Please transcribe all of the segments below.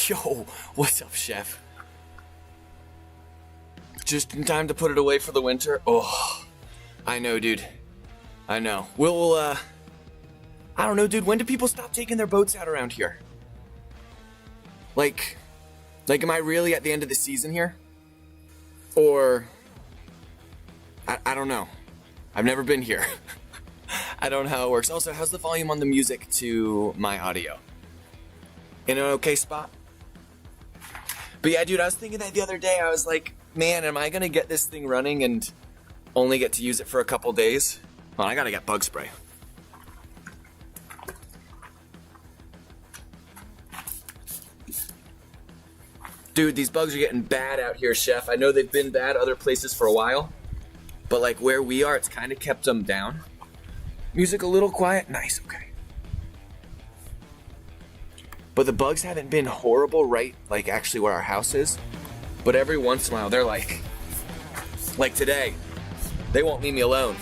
Yo, what's up, Chef? Just in time to put it away for the winter? Oh, I know, dude. I know. We'll, I don't know, dude. When do people stop taking their boats out around here? Like, am I really at the end of the season here? Or, I don't know. I've never been here. I don't know how it works. Also, how's the volume on the music to my audio? In an okay spot? But yeah, dude, I was thinking that the other day. I was like, man, am I gonna get this thing running and only get to use it for a couple days? Well, I gotta get bug spray. Dude, these bugs are getting bad out here, Chef. I know they've been bad other places for a while, but like where we are, it's kind of kept them down. Music a little quiet? Nice, okay. But the bugs haven't been horrible, right? Like actually where our house is. But every once in a while, they're like today, they won't leave me alone.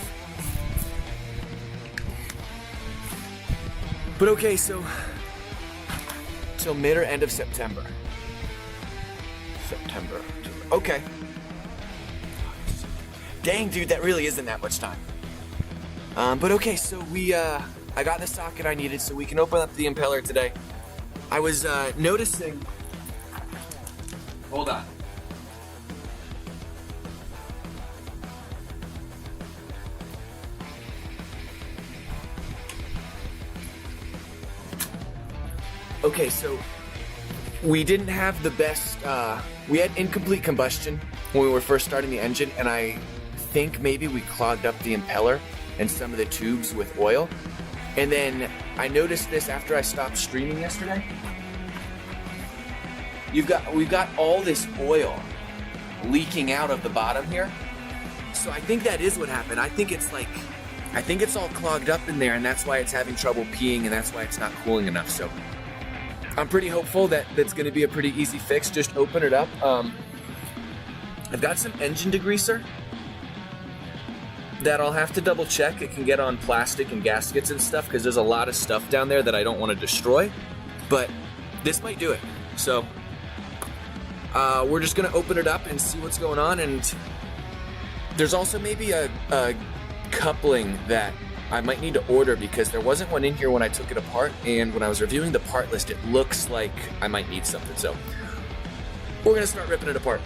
But okay, so till mid or end of September. Okay. Dang, dude, that really isn't that much time. But okay, so I got the socket I needed so we can open up the impeller today. I was noticing. Hold on. Okay, so we didn't have the best, we had incomplete combustion when we were first starting the engine, and I think maybe we clogged up the impeller and some of the tubes with oil. And then I noticed this after I stopped streaming yesterday. We've got all this oil leaking out of the bottom here. So I think that is what happened. I think it's all clogged up in there, and that's why it's having trouble peeing, and that's why it's not cooling enough. So I'm pretty hopeful that that's going to be a pretty easy fix. Just open it up. I've got some engine degreaser that I'll have to double check. It can get on plastic and gaskets and stuff because there's a lot of stuff down there that I don't want to destroy. But this might do it. So we're just going to open it up and see what's going on. And there's also maybe a coupling that I might need to order because there wasn't one in here when I took it apart, and when I was reviewing the part list, it looks like I might need something. So we're gonna start ripping it apart.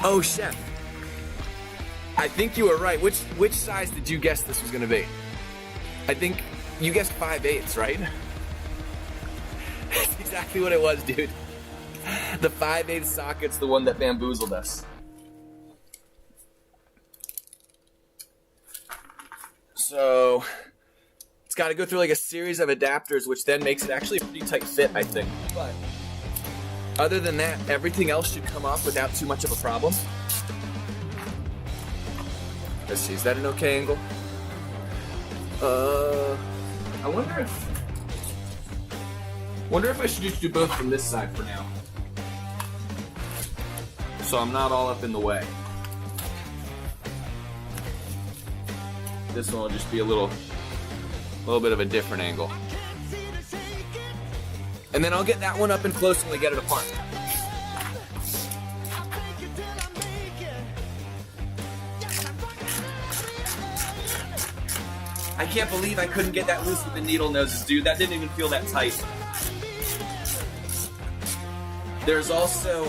Oh, Chef. I think you were right. Which size did you guess this was gonna be? I think you guessed 5/8, right? That's exactly what it was, dude. The 5/8 socket's the one that bamboozled us. So it's got to go through like a series of adapters, which then makes it actually a pretty tight fit, I think. But other than that, everything else should come off without too much of a problem. Let's see, is that an okay angle? I wonder if I should just do both from this side for now. So I'm not all up in the way. This one will just be a little bit of a different angle. And then I'll get that one up and close when we get it apart. I can't believe I couldn't get that loose with the needle noses, dude. That didn't even feel that tight. There's also,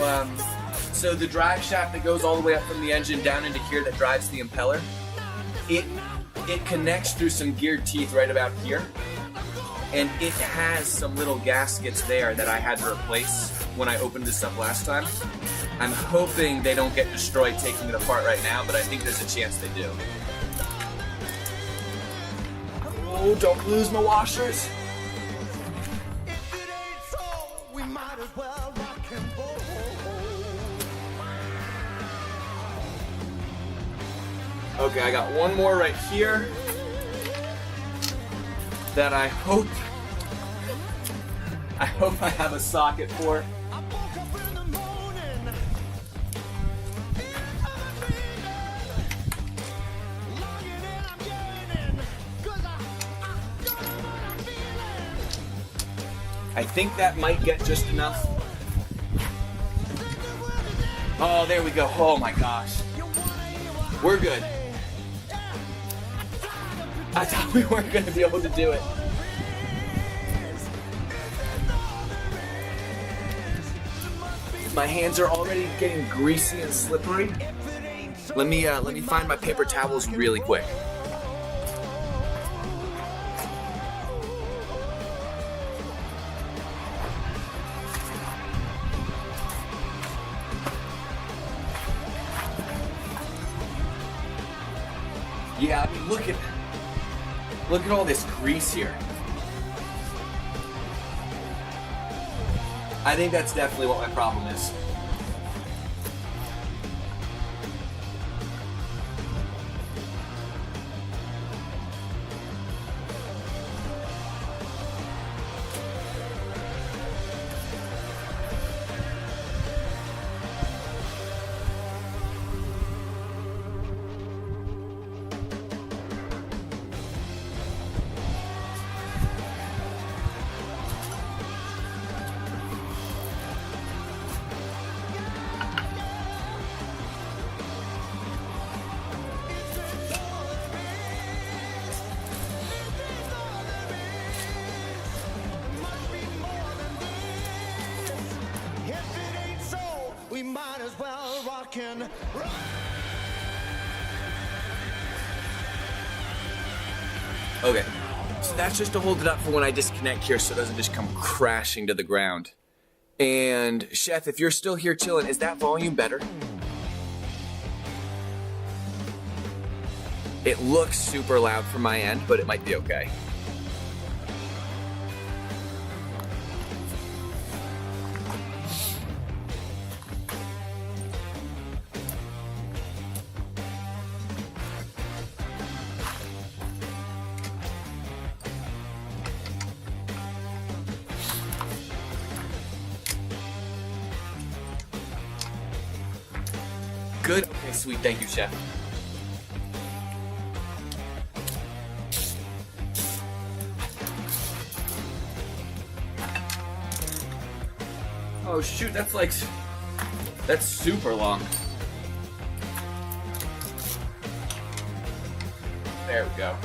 so the drive shaft that goes all the way up from the engine down into here that drives the impeller, it connects through some geared teeth right about here. And it has some little gaskets there that I had to replace when I opened this up last time. I'm hoping they don't get destroyed taking it apart right now, but I think there's a chance they do. Oh, don't lose my washers. Okay, I got one more right here that I hope I hope I have a socket for. I think that might get just enough. Oh, there we go. Oh my gosh. We're good. I thought we weren't going to be able to do it. My hands are already getting greasy and slippery. Let me find my paper towels really quick. Yeah, I mean, look at all this grease here. I think that's definitely what my problem is. We might as well rock and roll. Okay, so that's just to hold it up for when I disconnect here so it doesn't just come crashing to the ground. And Chef, if you're still here chilling, is that volume better? It looks super loud from my end, but it might be okay. Good. Okay, sweet. Thank you, Chef. Oh shoot, that's super long. There we go.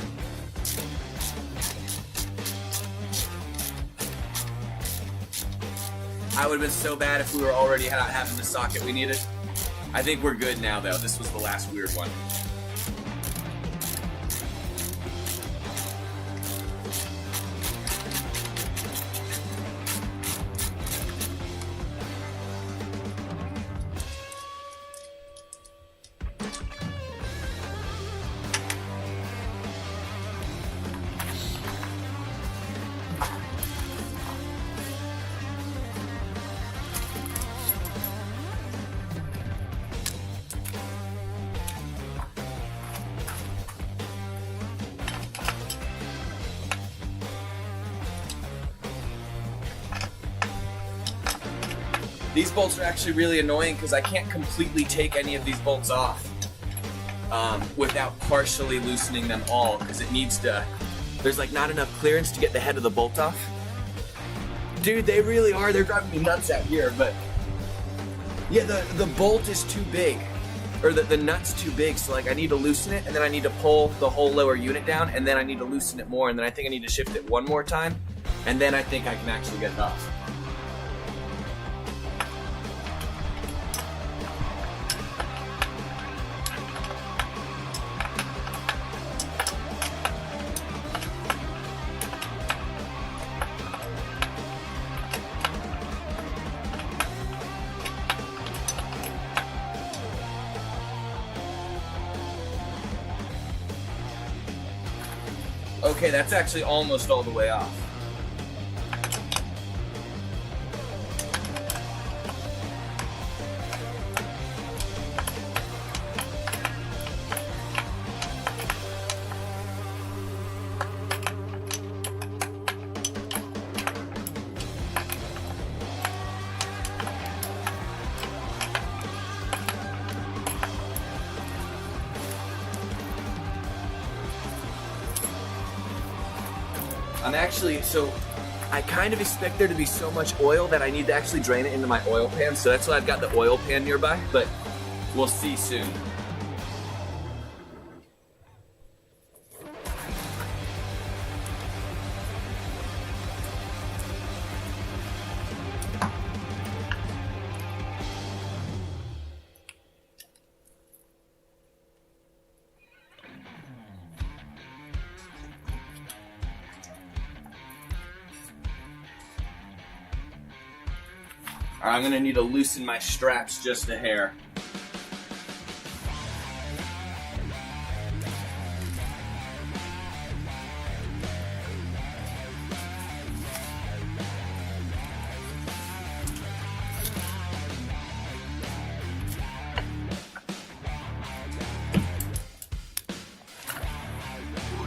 I would have been so bad if we were already having the socket we needed. I think we're good now, though. This was the last weird one. These bolts are actually really annoying because I can't completely take any of these bolts off without partially loosening them all, because it needs to, there's like not enough clearance to get the head of the bolt off. Dude, they really are, they're driving me nuts out here, but yeah, the bolt is too big, or the nut's too big, so like I need to loosen it, and then I need to pull the whole lower unit down, and then I need to loosen it more, and then I think I need to shift it one more time, and then I think I can actually get it off. Okay, that's actually almost all the way off. I'm actually, so I kind of expect there to be so much oil that I need to actually drain it into my oil pan. So that's why I've got the oil pan nearby, but we'll see soon. I'm gonna need to loosen my straps just a hair.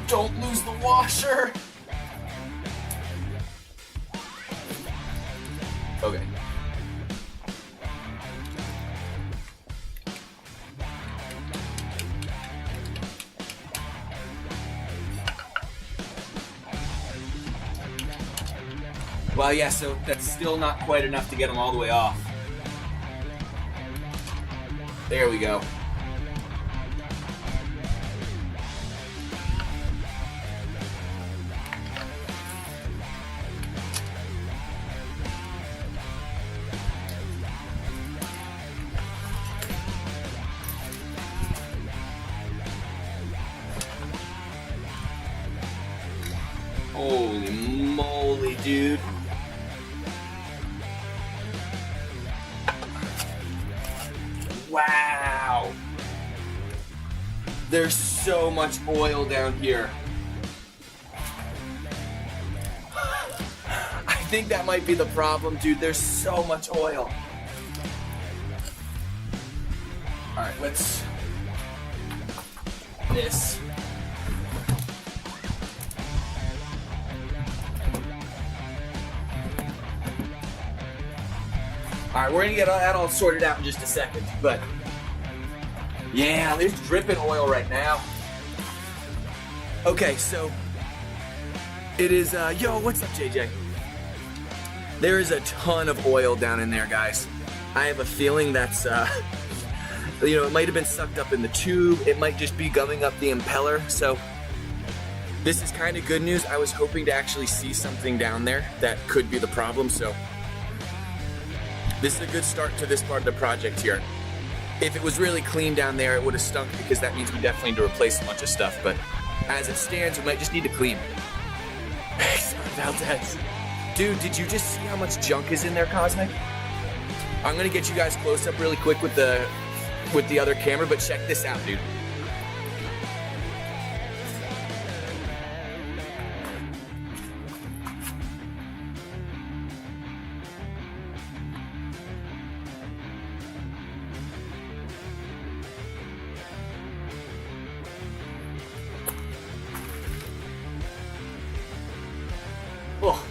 Don't lose the washer! Okay. Well, yeah, so that's still not quite enough to get them all the way off. There we go. Holy moly, dude. Wow. There's so much oil down here. I think that might be the problem, dude. There's so much oil. All right, let's... this. All right, we're gonna get that all sorted out in just a second, but yeah, there's dripping oil right now. Okay, so it is, yo, what's up, JJ? There is a ton of oil down in there, guys. I have a feeling that's, you know, it might have been sucked up in the tube. It might just be gumming up the impeller. So this is kind of good news. I was hoping to actually see something down there that could be the problem, so this is a good start to this part of the project here. If it was really clean down there, it would have stunk because that means we definitely need to replace a bunch of stuff. But as it stands, we might just need to clean. Sorry, Valdez. Dude, did you just see how much junk is in there, Cosmic? I'm gonna get you guys close up really quick with the other camera, but check this out, dude. Oh,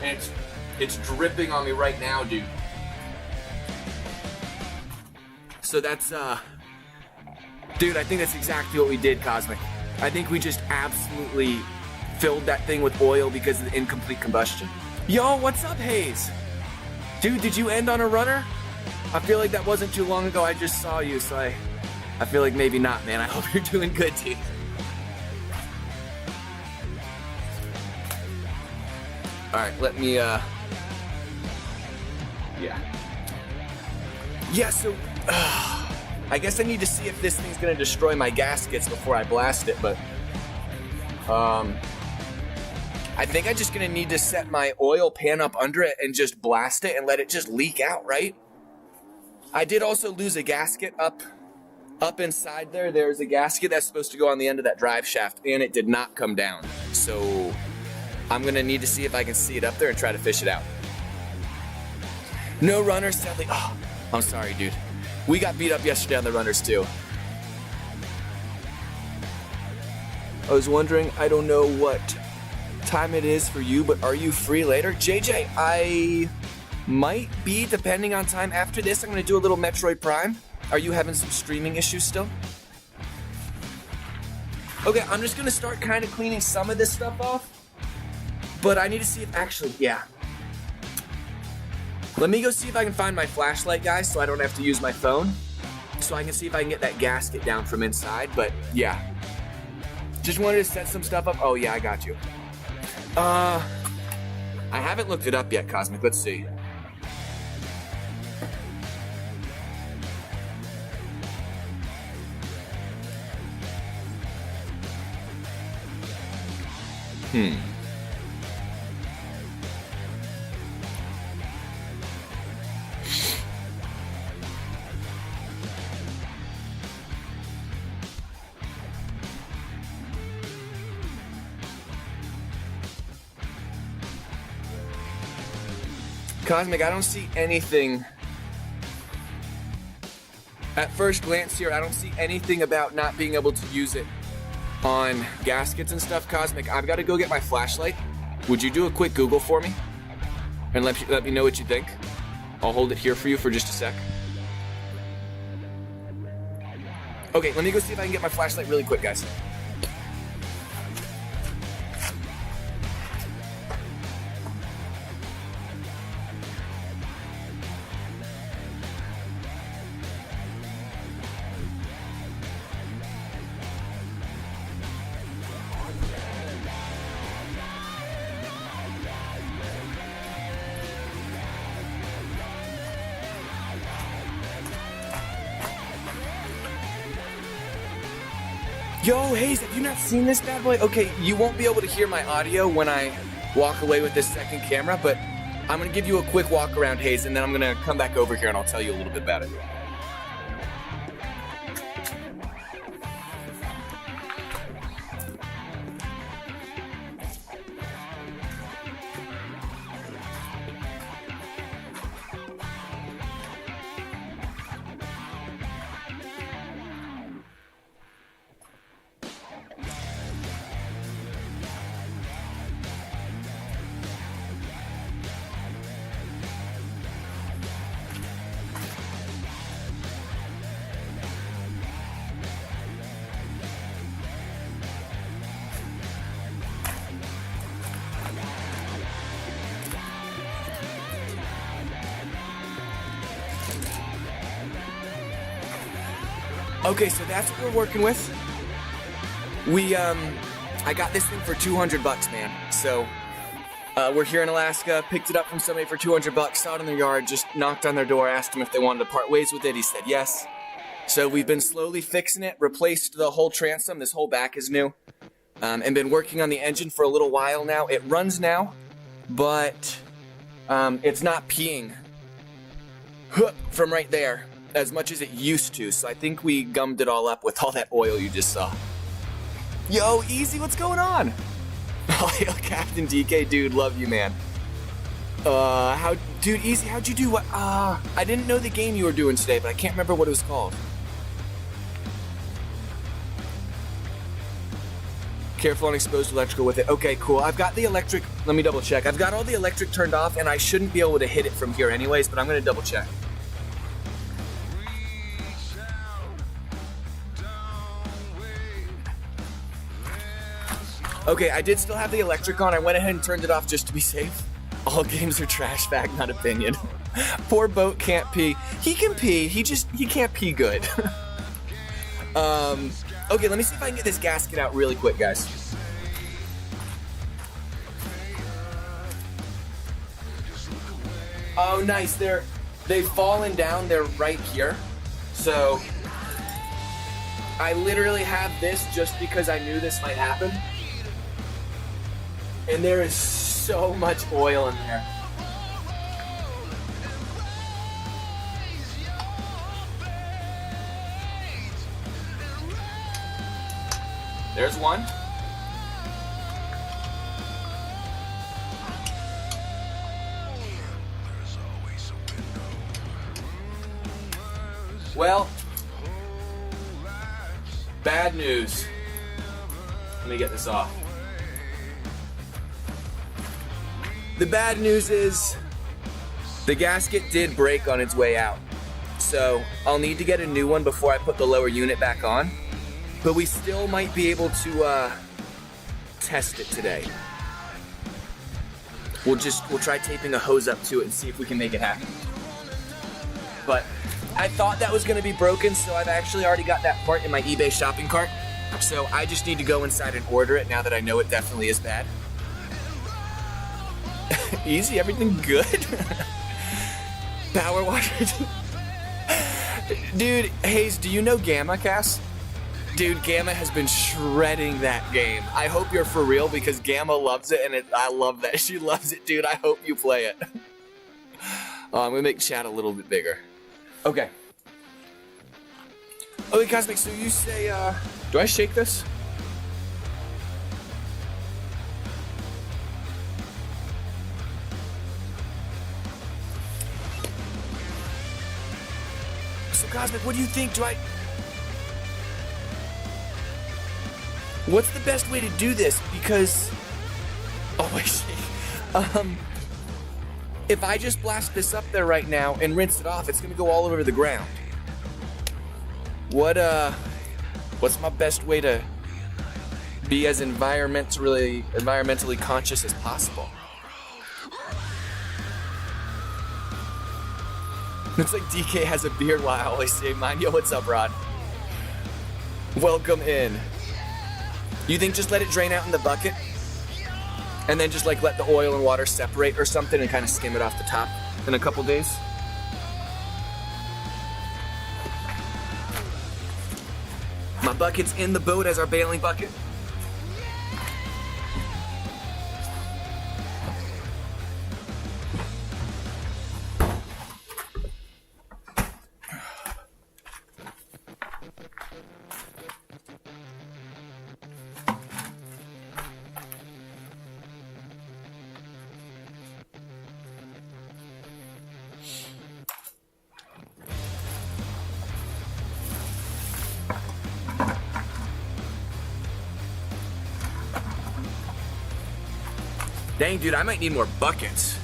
and it's dripping on me right now, dude. So that's, dude, I think that's exactly what we did, Cosmic. I think we just absolutely filled that thing with oil because of the incomplete combustion. Yo, what's up, Hayes? Dude, did you end on a runner? I feel like that wasn't too long ago. I just saw you, so I feel like maybe not, man. I hope you're doing good, dude. All right, let me, yeah. Yeah, so, I guess I need to see if this thing's gonna destroy my gaskets before I blast it, but, I think I'm just gonna need to set my oil pan up under it and just blast it and let it just leak out, right? I did also lose a gasket up inside there. There's a gasket that's supposed to go on the end of that drive shaft, and it did not come down, so I'm gonna need to see if I can see it up there and try to fish it out. No runners, sadly. Oh, I'm sorry, dude. We got beat up yesterday on the runners, too. I was wondering, I don't know what time it is for you, but are you free later? JJ, I might be, depending on time. After this, I'm gonna do a little Metroid Prime. Are you having some streaming issues still? Okay, I'm just gonna start kind of cleaning some of this stuff off. But I need to see if actually, yeah. Let me go see if I can find my flashlight, guys, so I don't have to use my phone. So I can see if I can get that gasket down from inside, but yeah. Just wanted to set some stuff up. Oh yeah, I got you. I haven't looked it up yet, Cosmic. Let's see. Cosmic, I don't see anything. At first glance here, I don't see anything about not being able to use it on gaskets and stuff. Cosmic, I've got to go get my flashlight. Would you do a quick Google for me? And let me know what you think. I'll hold it here for you for just a sec. Okay, let me go see if I can get my flashlight really quick, guys. Yo, Hayes, have you not seen this bad boy? Okay, you won't be able to hear my audio when I walk away with this second camera, but I'm gonna give you a quick walk around, Hayes, and then I'm gonna come back over here and I'll tell you a little bit about it. Okay, so that's what we're working with. I got this thing for $200, man. So, we're here in Alaska, picked it up from somebody for $200, saw it in their yard, just knocked on their door, asked him if they wanted to part ways with it. He said yes. So we've been slowly fixing it, replaced the whole transom, this whole back is new, and been working on the engine for a little while now. It runs now, but it's not peeing from right there as much as it used to, so I think we gummed it all up with all that oil you just saw. Yo, Easy, what's going on? Oh, yo, Captain DK, dude, love you, man. Dude, Easy, how'd you do what? I didn't know the game you were doing today, but I can't remember what it was called. Careful on exposed electrical with it. Okay, cool. I've got the electric, let me double check. I've got all the electric turned off, and I shouldn't be able to hit it from here anyways, but I'm gonna double check. Okay, I did still have the electric on. I went ahead and turned it off just to be safe. All games are trash bag, not opinion. Poor Boat can't pee. He can pee, he can't pee good. Okay, let me see if I can get this gasket out really quick, guys. Oh, nice, they've fallen down, they're right here. So, I literally have this just because I knew this might happen. And there is so much oil in there. There's one. Well, bad news. Let me get this off. The bad news is the gasket did break on its way out. So I'll need to get a new one before I put the lower unit back on. But we still might be able to test it today. we'll try taping a hose up to it and see if we can make it happen. But I thought that was gonna be broken, so I've actually already got that part in my eBay shopping cart. So I just need to go inside and order it now that I know it definitely is bad. Easy, everything good? Power washer. Dude, Hayes, do you know Gamma, Cass? Dude, Gamma has been shredding that game. I hope you're for real because Gamma loves it, and I love that. She loves it, dude. I hope you play it. I'm gonna make chat a little bit bigger. Okay. Okay, Cosmic, so you say, do I shake this? So, Cosmic, what do you think? What's the best way to do this? Because, oh, I shake. If I just blast this up there right now and rinse it off, it's gonna go all over the ground. What's my best way to be as environmentally conscious as possible? Looks like DK has a beard while I always say mine. Yo, what's up, Rod? Welcome in. You think just let it drain out in the bucket? And then just like let the oil and water separate or something and kind of skim it off the top in a couple days? My bucket's in the boat as our bailing bucket. Dang, dude, I might need more buckets.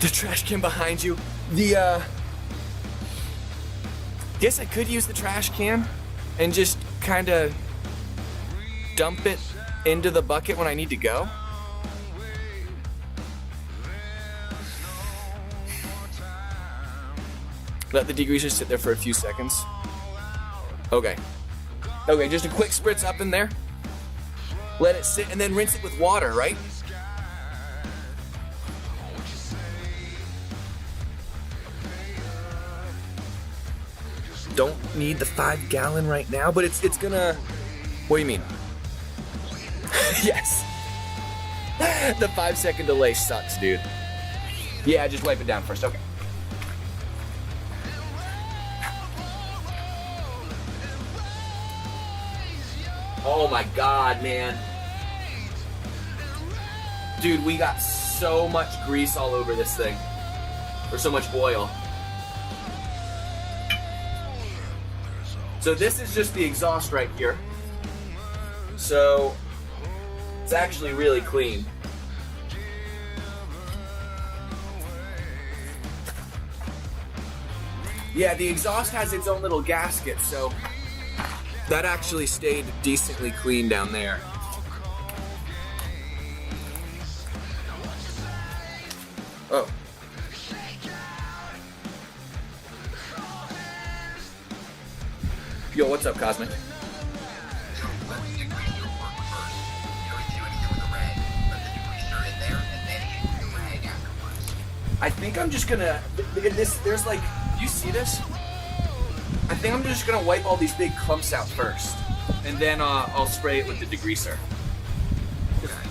The trash can behind you. Guess I could use the trash can and just kind of dump it into the bucket when I need to go. Let the degreaser sit there for a few seconds. Okay. Okay, just a quick spritz up in there. Let it sit and then rinse it with water, right? Don't need the 5-gallon right now, but it's gonna... What do you mean? Yes. The 5-second delay sucks, dude. Yeah, just wipe it down first, okay. Oh my God, man. Dude, we got so much grease all over this thing. Or so much oil. So this is just the exhaust right here. So it's actually really clean. Yeah, the exhaust has its own little gasket, so that actually stayed decently clean down there. Oh. Yo, what's up, Cosmic? I think I'm just gonna, there's like, you see this? I think I'm just gonna wipe all these big clumps out first, and then I'll spray it with the degreaser.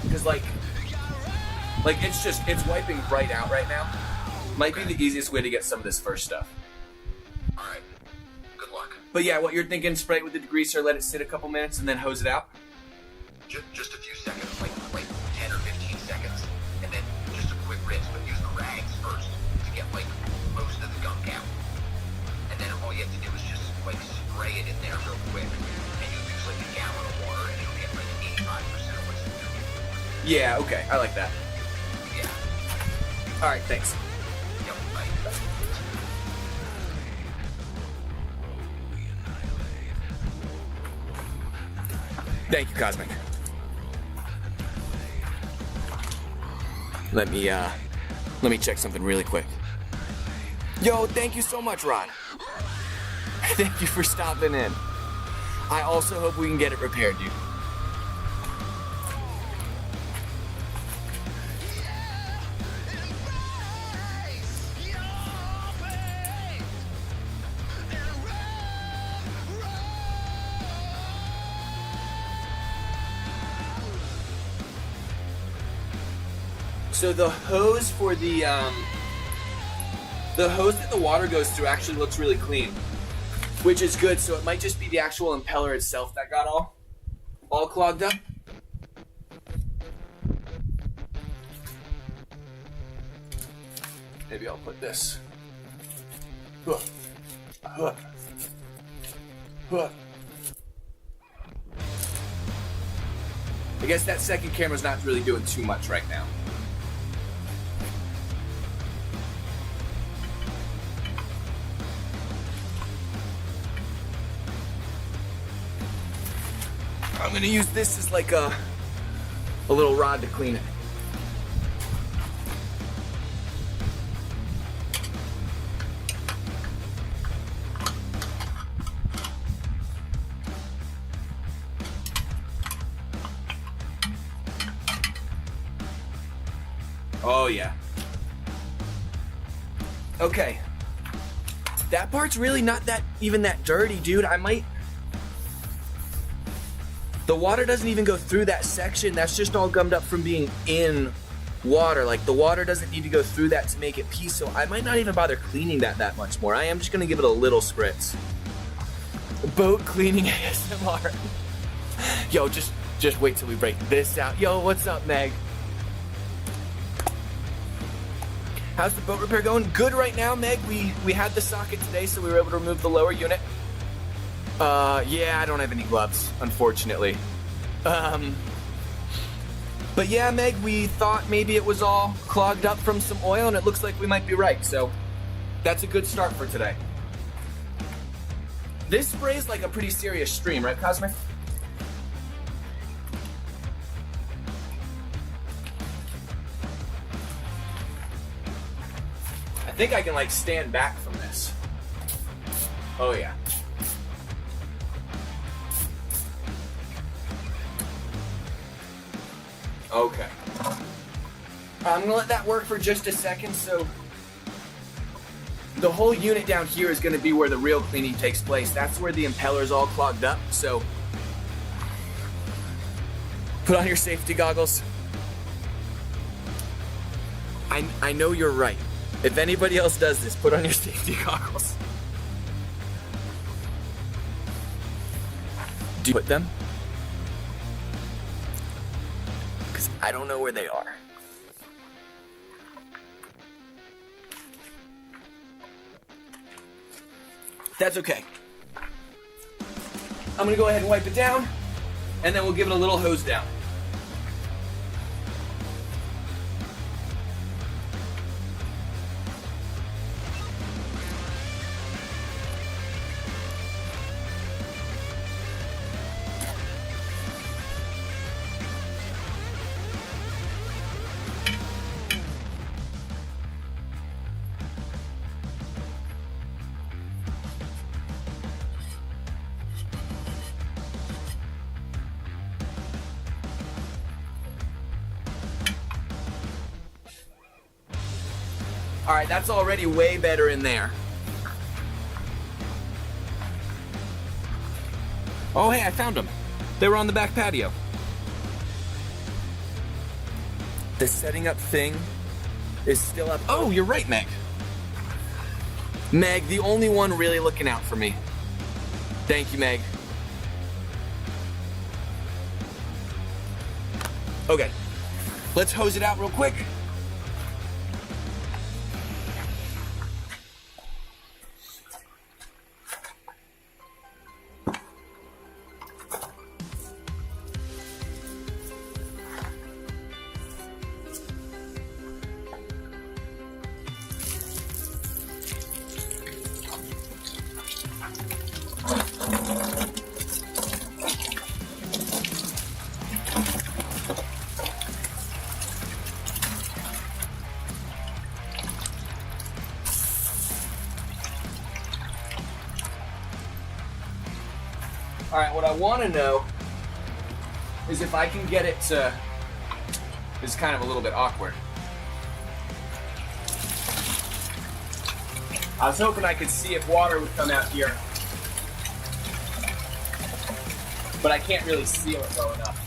Cause like it's wiping right out right now. Might be the easiest way to get some of this first stuff. All right, good luck. But yeah, what you're thinking, spray it with the degreaser, let it sit a couple minutes, and then hose it out? Just a few seconds, like 10 or 15 seconds, and then just a quick rinse, but use the rags first to get like most of the gunk out. And then all you have to do is just like spray it in there real quick, and you'll use like a gallon of water, and it'll get like 85% of what's in there. Yeah, okay, I like that. Yeah. All right, thanks. Yep, bye. Thank you, Cosmic. Let me check something really quick. Yo, thank you so much, Rod. Thank you for stopping in. I also hope we can get it repaired, dude. So the hose for the hose that the water goes through actually looks really clean, which is good. So it might just be the actual impeller itself that got all clogged up. Maybe I'll put this. I guess that second camera's not really doing too much right now. I'm gonna use this as like a little rod to clean it. Oh yeah. Okay. That part's really not even that dirty, dude. The water doesn't even go through that section. That's just all gummed up from being in water. Like, the water doesn't need to go through that to make it pee, so I might not even bother cleaning that much more. I am just gonna give it a little spritz. Boat cleaning ASMR. Yo, just wait till we break this out. Yo, what's up, Meg? How's the boat repair going? Good right now, Meg. We had the socket today, so we were able to remove the lower unit. Yeah, I don't have any gloves, unfortunately. But yeah, Meg, we thought maybe it was all clogged up from some oil, and it looks like we might be right, so that's a good start for today. This sprays like a pretty serious stream, right, Cosmic? I think I can, like, stand back from this. Oh, yeah. Okay. I'm gonna let that work for just a second. So the whole unit down here is gonna be where the real cleaning takes place. That's where the impeller's all clogged up. So put on your safety goggles. I know you're right. If anybody else does this, put on your safety goggles. Do you put them? I don't know where they are. That's okay. I'm gonna go ahead and wipe it down, and then we'll give it a little hose down. All right, that's already way better in there. Oh, hey, I found them. They were on the back patio. The setting up thing is still up. Oh, you're right, Meg. Meg, the only one really looking out for me. Thank you, Meg. Okay, let's hose it out real quick. All right, what I want to know is if I can get it to, it's kind of a little bit awkward. I was hoping I could see if water would come out here, but I can't really seal it well enough.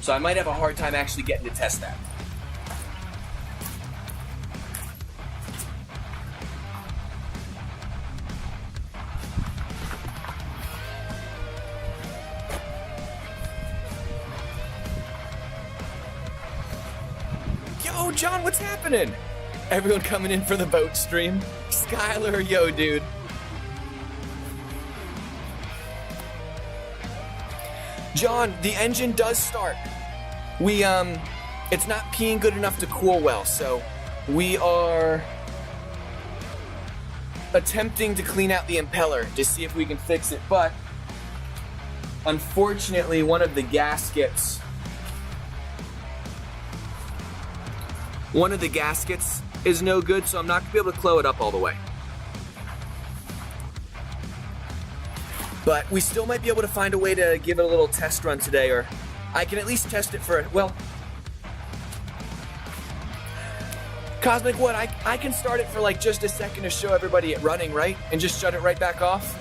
So I might have a hard time actually getting to test that. Yo, John, what's happening? Everyone coming in for the boat stream? Skylar, yo, dude. John, the engine does start. It's not peeing good enough to cool well, so we are attempting to clean out the impeller to see if we can fix it, but unfortunately, one of the gaskets is no good, so I'm not gonna be able to close it up all the way. But we still might be able to find a way to give it a little test run today, or I can at least test it for, well, Cosmic, what? I can start it for like just a second to show everybody it running, right? And just shut it right back off.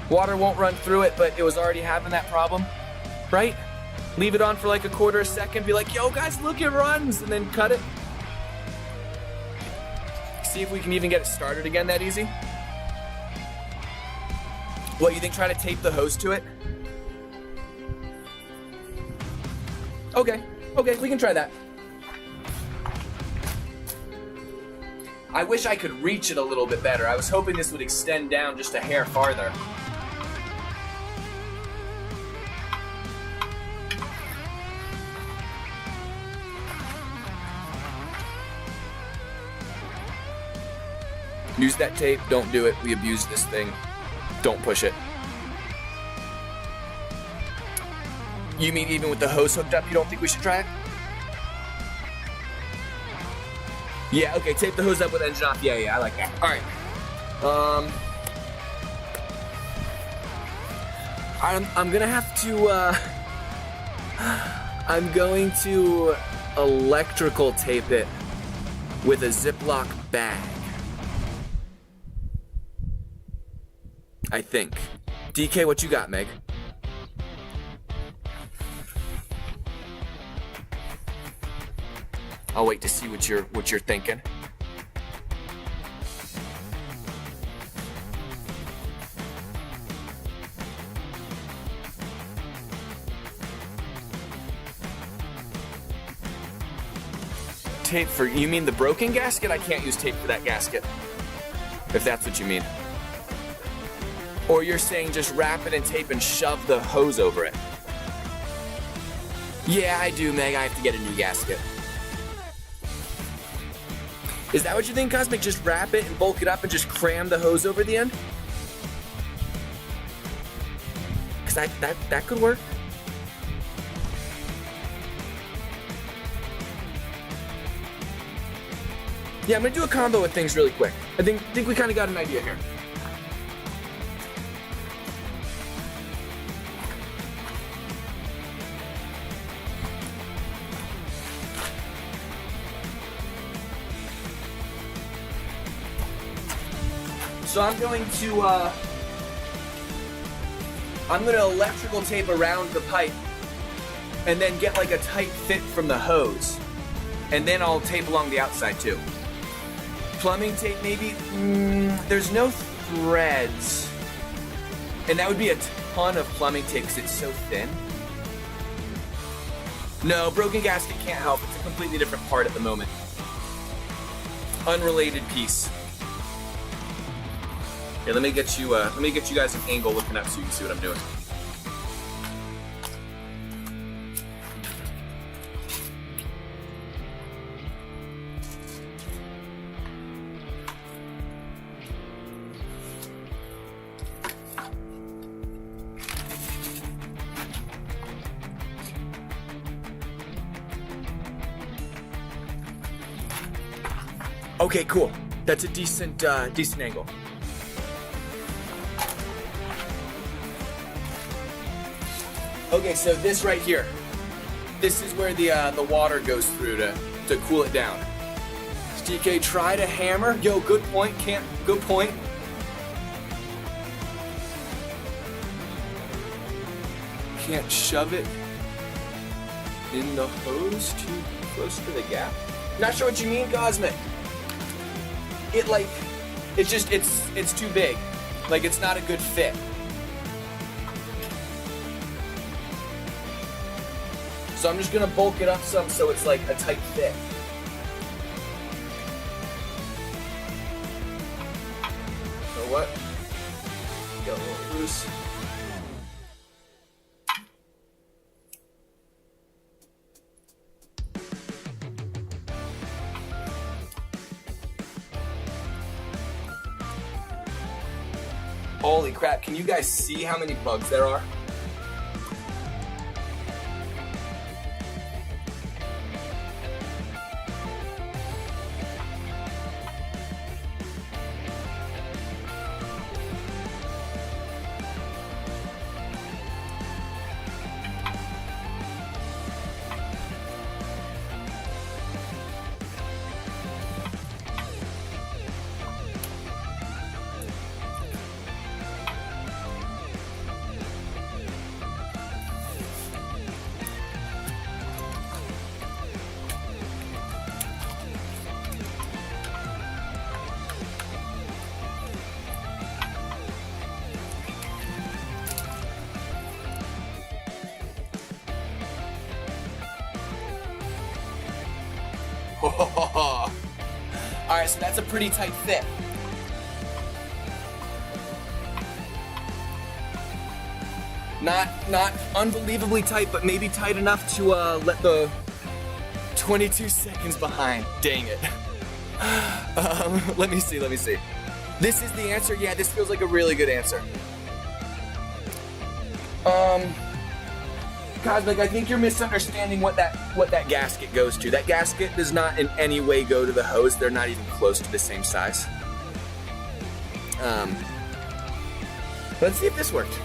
Water won't run through it, but it was already having that problem, right? Leave it on for like a quarter of a second, be like, yo guys, look, it runs, and then cut it. See if we can even get it started again that easy. What, you think try to tape the hose to it? Okay, we can try that. I wish I could reach it a little bit better. I was hoping this would extend down just a hair farther. Use that tape, don't do it. We abuse this thing. Don't push it. You mean even with the hose hooked up, you don't think we should try it? Yeah, okay, tape the hose up with engine off. Yeah, I like that. All right. I'm gonna have to, I'm going to electrical tape it with a Ziploc bag. I think. DK, what you got, Meg? I'll wait to see what you're thinking. Tape for, you mean the broken gasket? I can't use tape for that gasket, if that's what you mean. Or you're saying just wrap it in tape and shove the hose over it? Yeah, I do, Meg. I have to get a new gasket. Is that what you think, Cosmic? Just wrap it and bulk it up and just cram the hose over the end? Because that could work. Yeah, I'm gonna do a combo of things really quick. I think we kind of got an idea here. So I'm going to electrical tape around the pipe and then get like a tight fit from the hose. And then I'll tape along the outside too. Plumbing tape maybe? There's no threads. And that would be a ton of plumbing tape because it's so thin. No, broken gasket can't help. It's a completely different part at the moment. Unrelated piece. Here, let me get you guys an angle looking up so you can see what I'm doing. Okay, cool. That's a decent angle. Okay, so this right here, this is where the water goes through to cool it down. DK, try to hammer. Yo, good point. Good point. Can't shove it in the hose too close to the gap. Not sure what you mean, Cosmic. It's too big. Like, it's not a good fit. So I'm just gonna bulk it up some so it's like a tight fit. So what? Get a little loose. Holy crap, can you guys see how many bugs there are? Alright, so that's a pretty tight fit. Not unbelievably tight, but maybe tight enough to let the 22 seconds behind. Dang it. Let me see. This is the answer? Yeah, this feels like a really good answer. Cosmic, I think you're misunderstanding what that gasket goes to. That gasket does not in any way go to the hose. They're not even close to the same size. Let's see if this worked.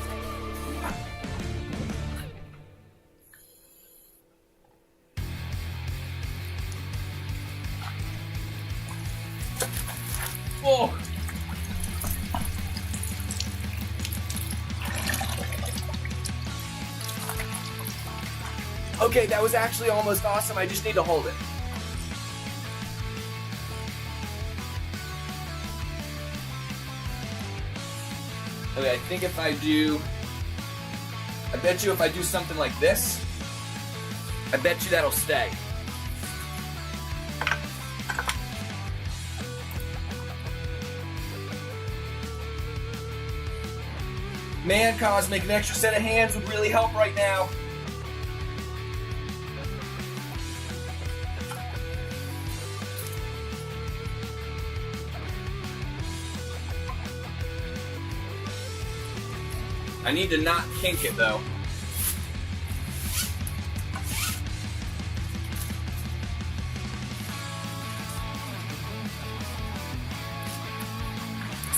Oh. Okay, that was actually almost awesome. I just need to hold it. Okay, I think if I bet you if I do something like this, I bet you that'll stay. Man, Cosmic, an extra set of hands would really help right now. I need to not kink it though.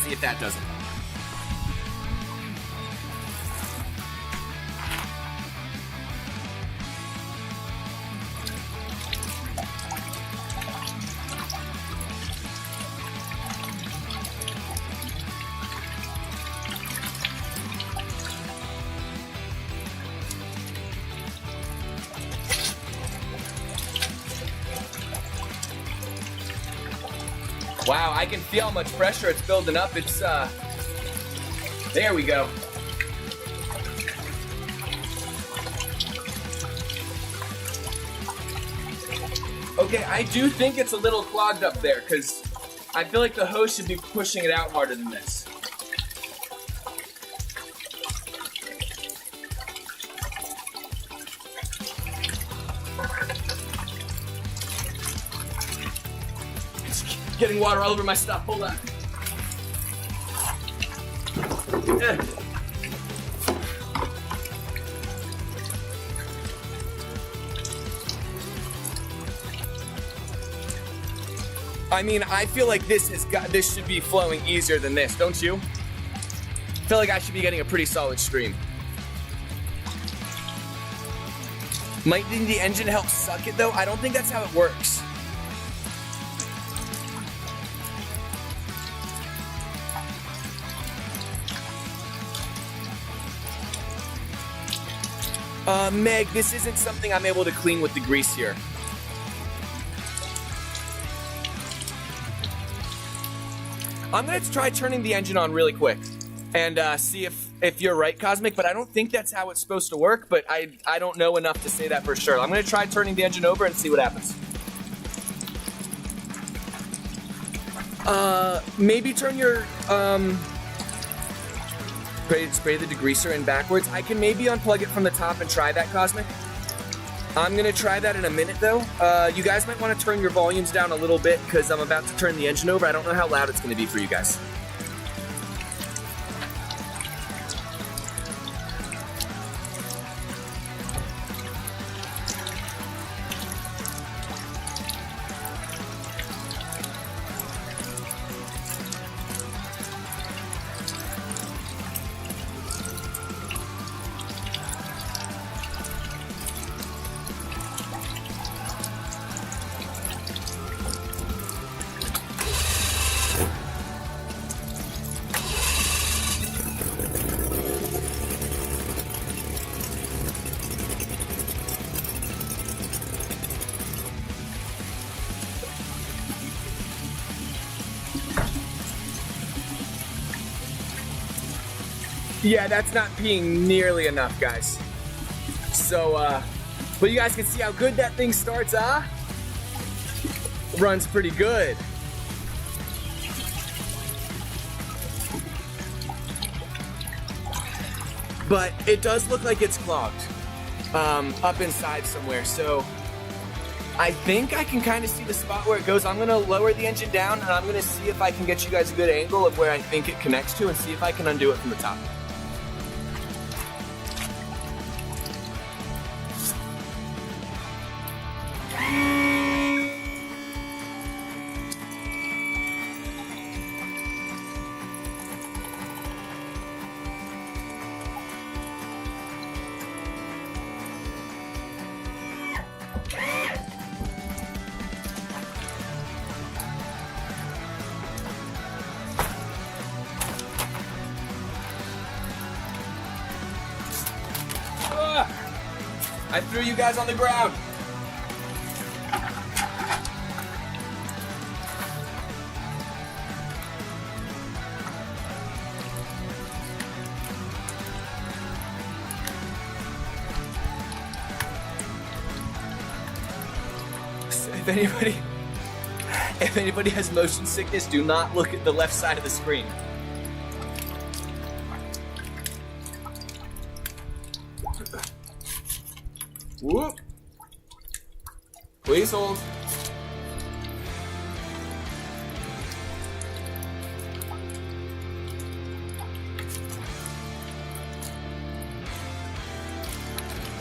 See if that does it. Wow, I can feel how much pressure it's building up. It's, there we go. Okay, I do think it's a little clogged up there, because I feel like the hose should be pushing it out harder than this. Getting water all over my stuff. Hold on. I mean, I feel like this should be flowing easier than this, don't you? I feel like I should be getting a pretty solid stream. Might the engine help suck it though? I don't think that's how it works. Meg, this isn't something I'm able to clean with the grease here. I'm gonna try turning the engine on really quick and see if you're right, Cosmic, but I don't think that's how it's supposed to work, but I don't know enough to say that for sure. I'm gonna try turning the engine over and see what happens. Maybe turn your, spray the degreaser in backwards. I can maybe unplug it from the top and try that, Cosmic. I'm gonna try that in a minute though. You guys might wanna turn your volumes down a little bit because I'm about to turn the engine over. I don't know how loud it's gonna be for you guys. Yeah, that's not peeing nearly enough, guys. So, but you guys can see how good that thing starts, huh? Runs pretty good. But it does look like it's clogged up inside somewhere. So I think I can kind of see the spot where it goes. I'm gonna lower the engine down and I'm gonna see if I can get you guys a good angle of where I think it connects to and see if I can undo it from the top. I threw you guys on the ground. If anybody has motion sickness, do not look at the left side of the screen. Whoop. Please hold.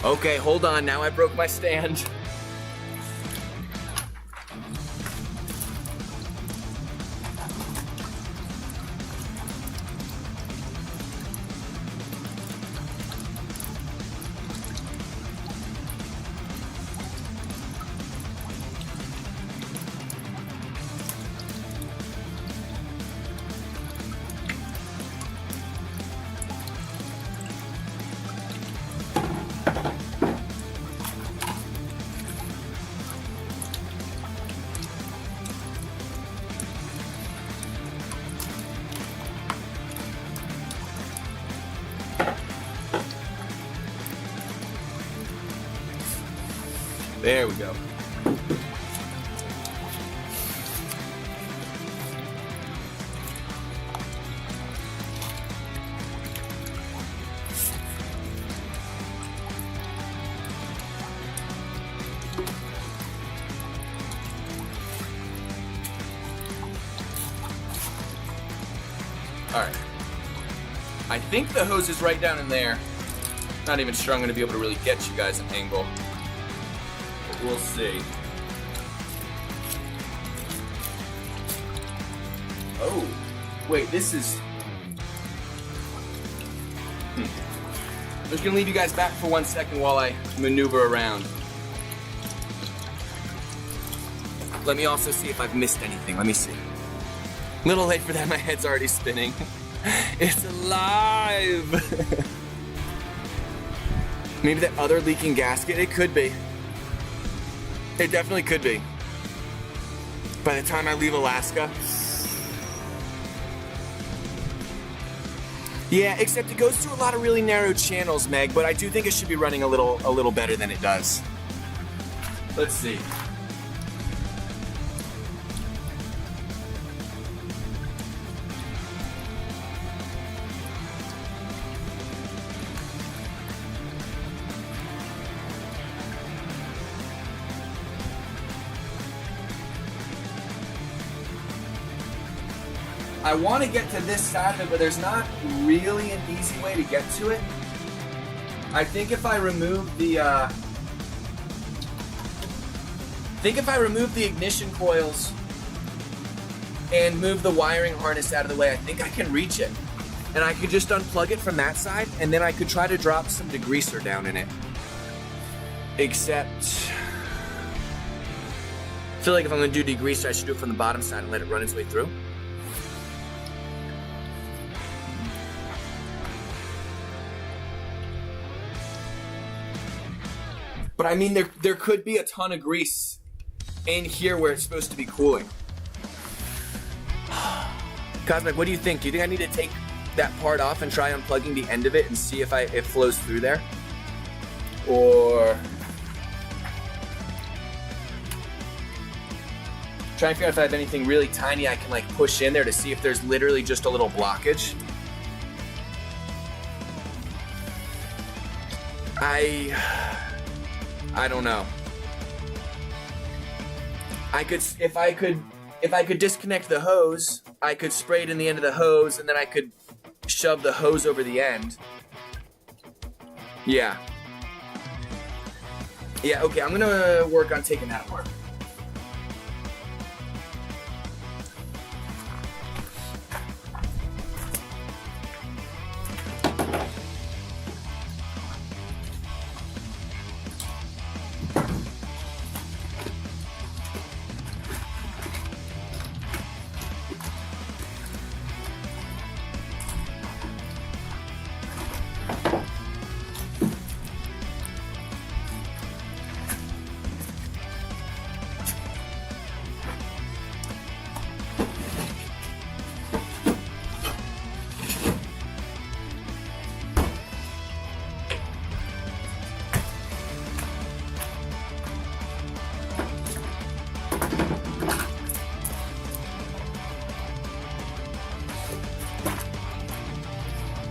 Okay, hold on. Now I broke my stand. There we go. All right. I think the hose is right down in there. Not even sure I'm going to be able to really get you guys an angle. We'll see. Oh, wait, this is... just gonna leave you guys back for 1 second while I maneuver around. Let me also see if I've missed anything. Let me see. Little late for that, my head's already spinning. It's alive! Maybe that other leaking gasket? It could be. It definitely could be. By the time I leave Alaska. Yeah, except it goes through a lot of really narrow channels, Meg, but I do think it should be running a little better than it does. Let's see. I want to get to this side of it, but there's not really an easy way to get to it. I think if I remove the ignition coils and move the wiring harness out of the way, I think I can reach it. And I could just unplug it from that side, and then I could try to drop some degreaser down in it. Except, I feel like if I'm gonna do degreaser, I should do it from the bottom side and let it run its way through. But I mean, there could be a ton of grease in here where it's supposed to be cooling. Cosmic, what do you think? Do you think I need to take that part off and try unplugging the end of it and see if it flows through there? Or try and figure out if I have anything really tiny I can like push in there to see if there's literally just a little blockage. I don't know. If I could disconnect the hose, I could spray it in the end of the hose, and then I could shove the hose over the end. Yeah. Yeah, okay, I'm gonna work on taking that apart.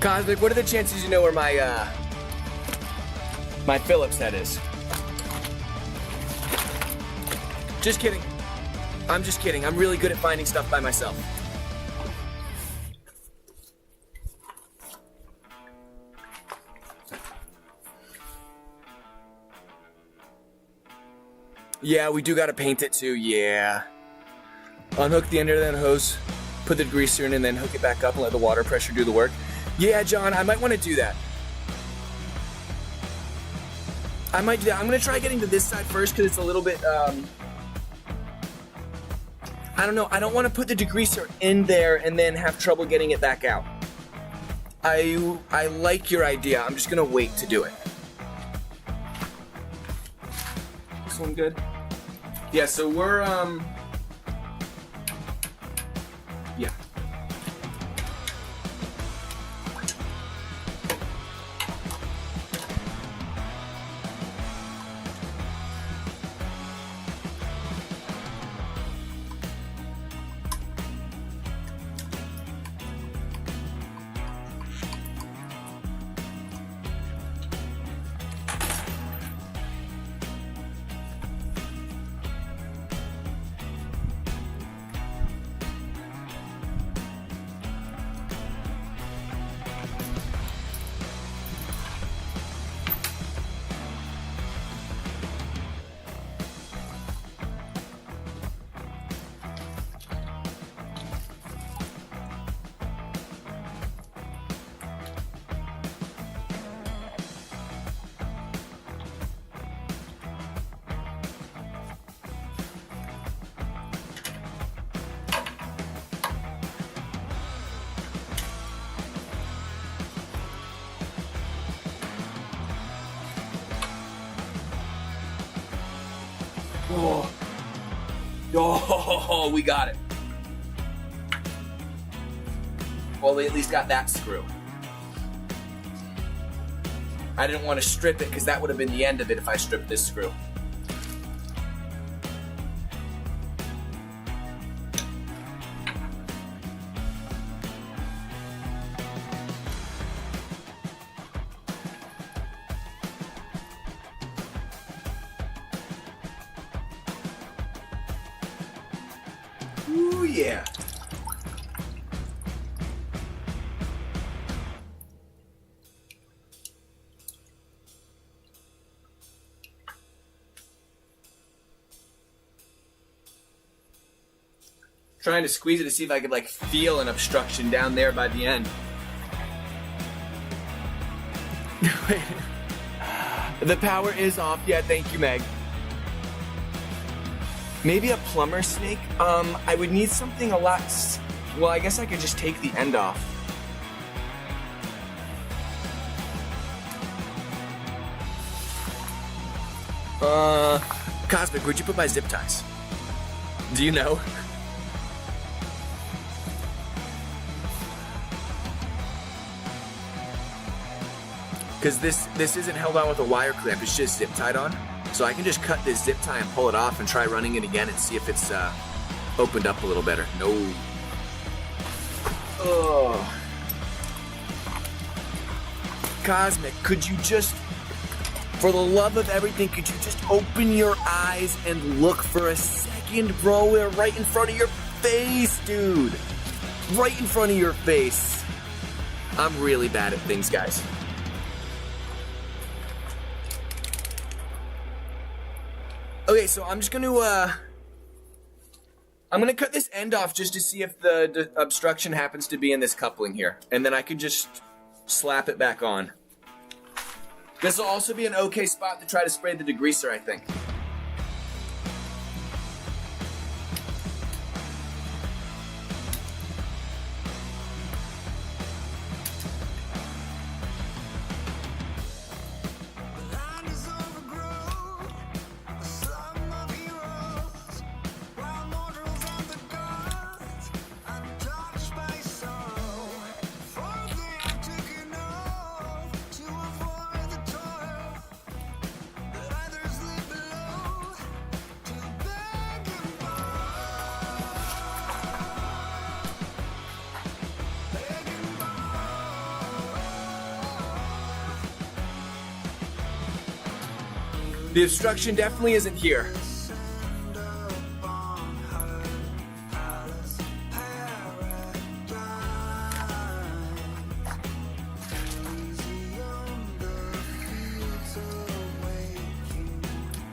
Cosmic, what are the chances you know where my my Phillips head is? Just kidding. I'm just kidding. I'm really good at finding stuff by myself. Yeah, we do gotta paint it too, yeah. Unhook the end of that hose, put the degreaser in, and then hook it back up and let the water pressure do the work. Yeah, John, I might want to do that. I might do that. I'm going to try getting to this side first because it's a little bit, I don't know. I don't want to put the degreaser in there and then have trouble getting it back out. I like your idea. I'm just going to wait to do it. This one good? Yeah, so we're, yeah. Oh, we got it. Well, we at least got that screw. I didn't want to strip it because that would have been the end of it if I stripped this screw. Ooh, yeah. Trying to squeeze it to see if I could like feel an obstruction down there by the end. The power is off. Yeah, thank you, Meg. Maybe a plumber snake? I would need something a lot... Well, I guess I could just take the end off. Cosmic, where'd you put my zip ties? Do you know? Because this isn't held on with a wire clamp, it's just zip tied on. So I can just cut this zip tie and pull it off and try running it again and see if it's opened up a little better. No. Oh. Cosmic, could you just, for the love of everything, could you just open your eyes and look for a second, bro? We're right in front of your face, dude. Right in front of your face. I'm really bad at things, guys. Okay, so I'm just gonna cut this end off just to see if the obstruction happens to be in this coupling here, and then I can just slap it back on. This will also be an okay spot to try to spray the degreaser, I think. The obstruction definitely isn't here.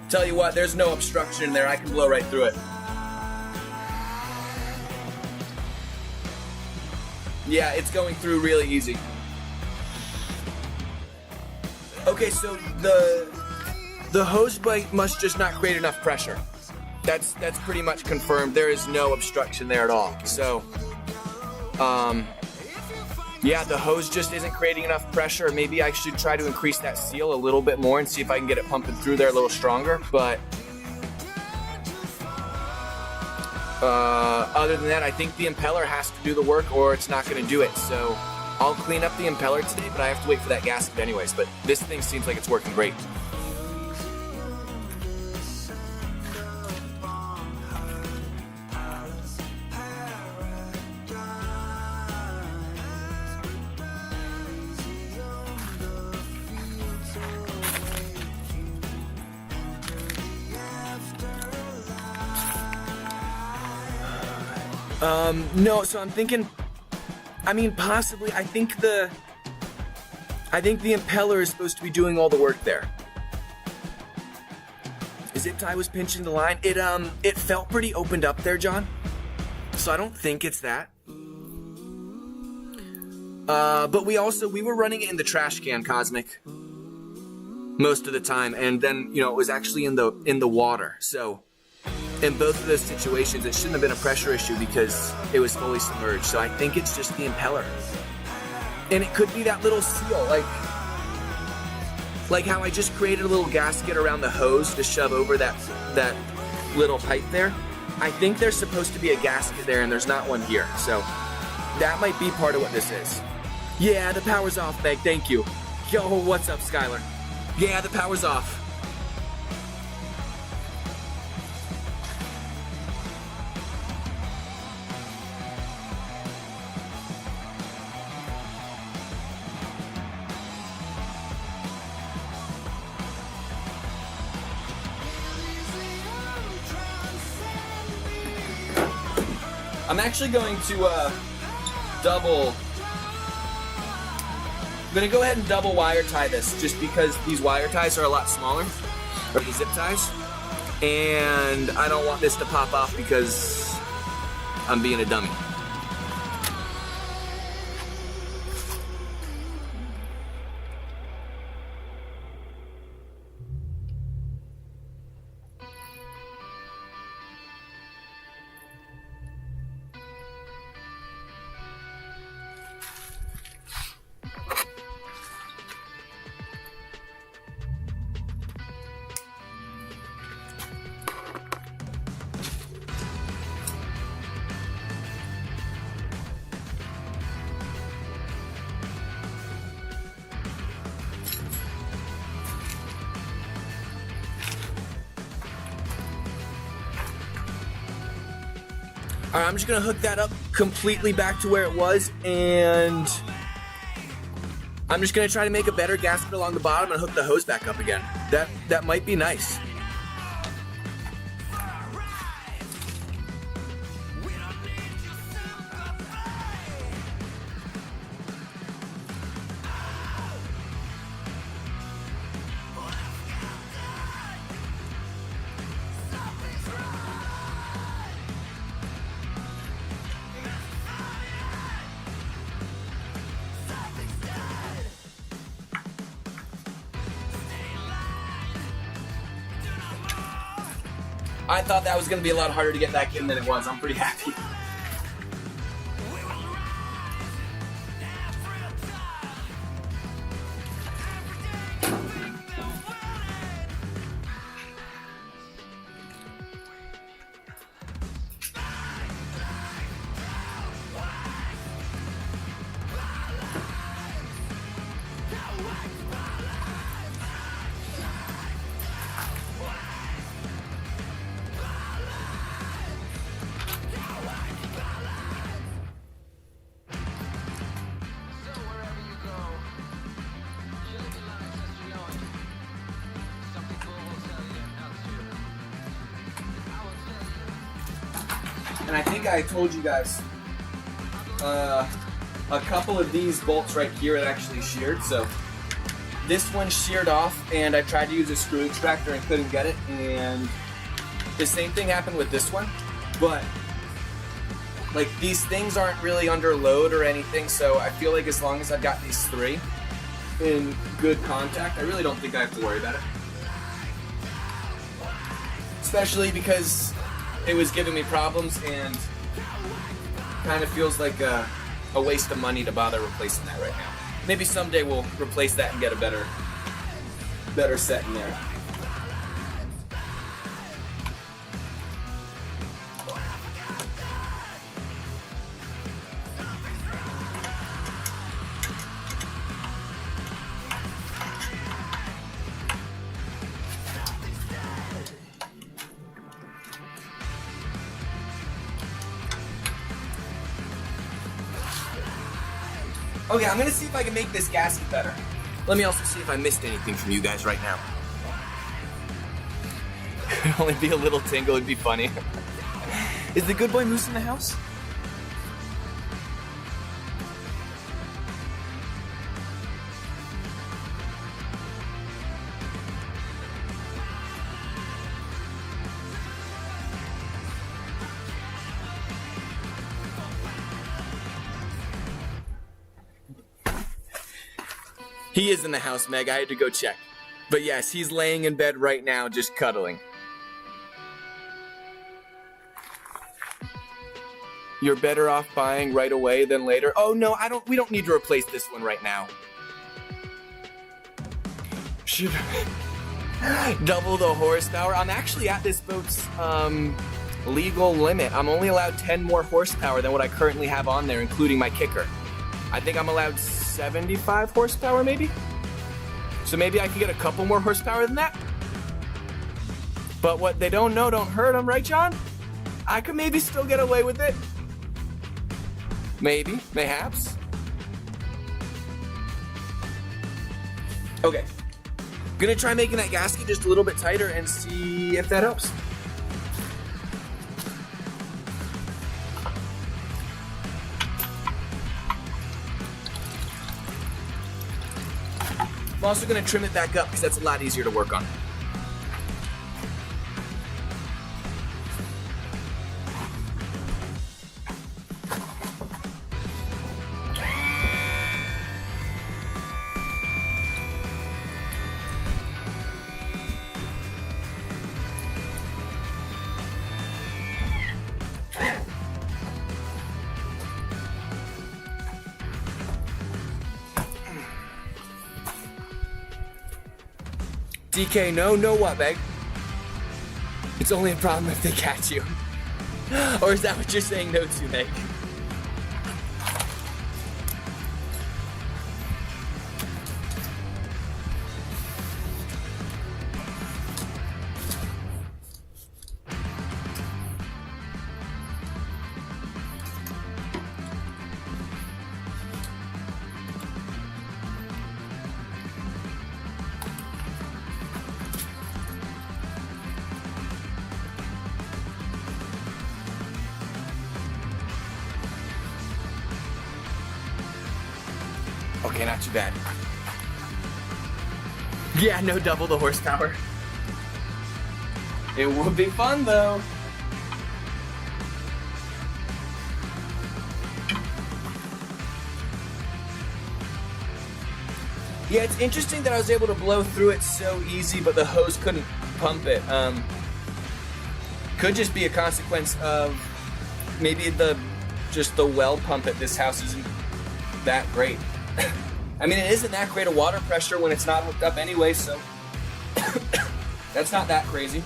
Tell you what, there's no obstruction in there. I can blow right through it. Yeah, it's going through really easy. Okay, so the hose bite must just not create enough pressure. That's pretty much confirmed. There is no obstruction there at all. So, yeah, the hose just isn't creating enough pressure. Maybe I should try to increase that seal a little bit more and see if I can get it pumping through there a little stronger. But other than that, I think the impeller has to do the work or it's not going to do it. So I'll clean up the impeller today, but I have to wait for that gasket anyways. But this thing seems like it's working great. No, so I'm thinking, I mean, possibly, I think the impeller is supposed to be doing all the work there. The zip tie was pinching the line. It felt pretty opened up there, John. So I don't think it's that. But we were running it in the trash can, Cosmic, most of the time. And then, you know, it was actually in the water. So in both of those situations, it shouldn't have been a pressure issue because it was fully submerged. So I think it's just the impeller. And it could be that little seal, like how I just created a little gasket around the hose to shove over that little height there. I think there's supposed to be a gasket there and there's not one here. So that might be part of what this is. Yeah, the power's off, Meg, thank you. Yo, what's up, Skylar? Yeah, the power's off. I'm actually going to double. I'm gonna go ahead and double wire tie this just because these wire ties are a lot smaller, or the zip ties, and I don't want this to pop off because I'm being a dummy. All right, I'm just gonna hook that up completely back to where it was, and I'm just gonna try to make a better gasket along the bottom and hook the hose back up again. That might be nice. I thought that was going to be a lot harder to get back in than it was. I'm pretty happy. And I think I told you guys a couple of these bolts right here are actually sheared. So this one sheared off, and I tried to use a screw extractor and couldn't get it. And the same thing happened with this one, but like these things aren't really under load or anything. So I feel like as long as I've got these three in good contact, I really don't think I have to worry about it. Especially because it was giving me problems and kind of feels like a waste of money to bother replacing that right now. Maybe someday we'll replace that and get a better set in there. Okay, I'm gonna see if I can make this gasket better. Let me also see if I missed anything from you guys right now. It'd only be a little tingle, it'd be funny. Is the good boy Moose in the house? He is in the house, Meg. I had to go check. But yes, he's laying in bed right now, just cuddling. You're better off buying right away than later. Oh no, we don't need to replace this one right now. Double the horsepower. I'm actually at this boat's legal limit. I'm only allowed 10 more horsepower than what I currently have on there, including my kicker. I think I'm allowed 75 horsepower, maybe? So maybe I can get a couple more horsepower than that? But what they don't know don't hurt them, right, John? I could maybe still get away with it. Maybe, mayhaps. Okay. Gonna try making that gasket just a little bit tighter and see if that helps. I'm also gonna trim it back up because that's a lot easier to work on. DK, no what, Meg? It's only a problem if they catch you. Or is that what you're saying no to, Meg? Okay, not too bad. Yeah, no double the horsepower. It would be fun though. Yeah, it's interesting that I was able to blow through it so easy, but the hose couldn't pump it. Could just be a consequence of maybe just the well pump at this house isn't that great. I mean, it isn't that great a water pressure when it's not hooked up anyway, so that's not that crazy.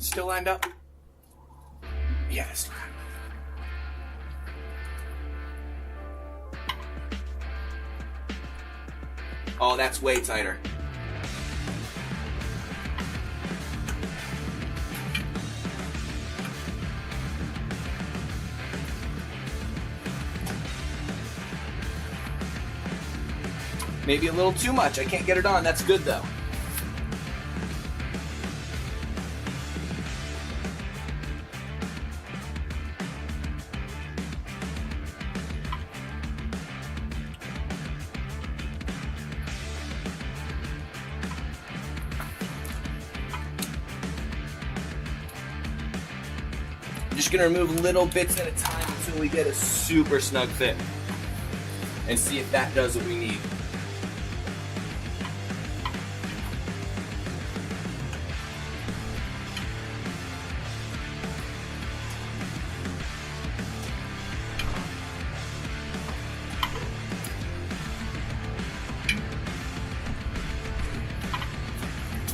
Still lined up? Yes. Oh, that's way tighter. Maybe a little too much. I can't get it on. That's good though. Just gonna remove little bits at a time until we get a super snug fit and see if that does what we need.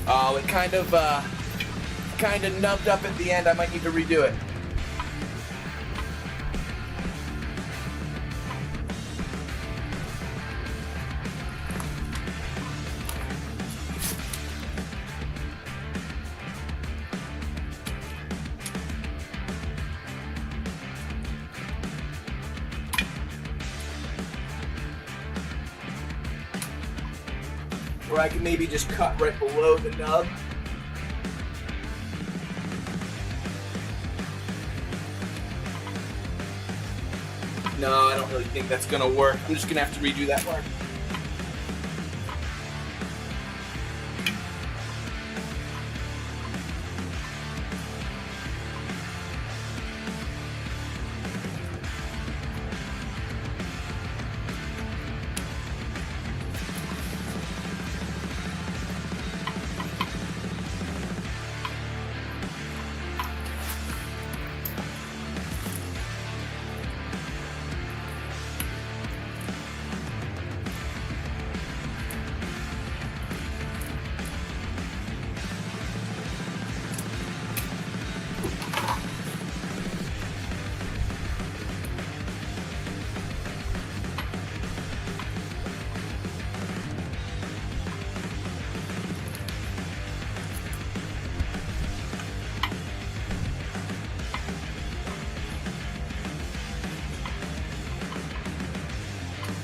Oh, it kind of nubbed up at the end. I might need to redo it. Or I can maybe just cut right below the nub. No, I don't really think that's gonna work. I'm just gonna have to redo that part.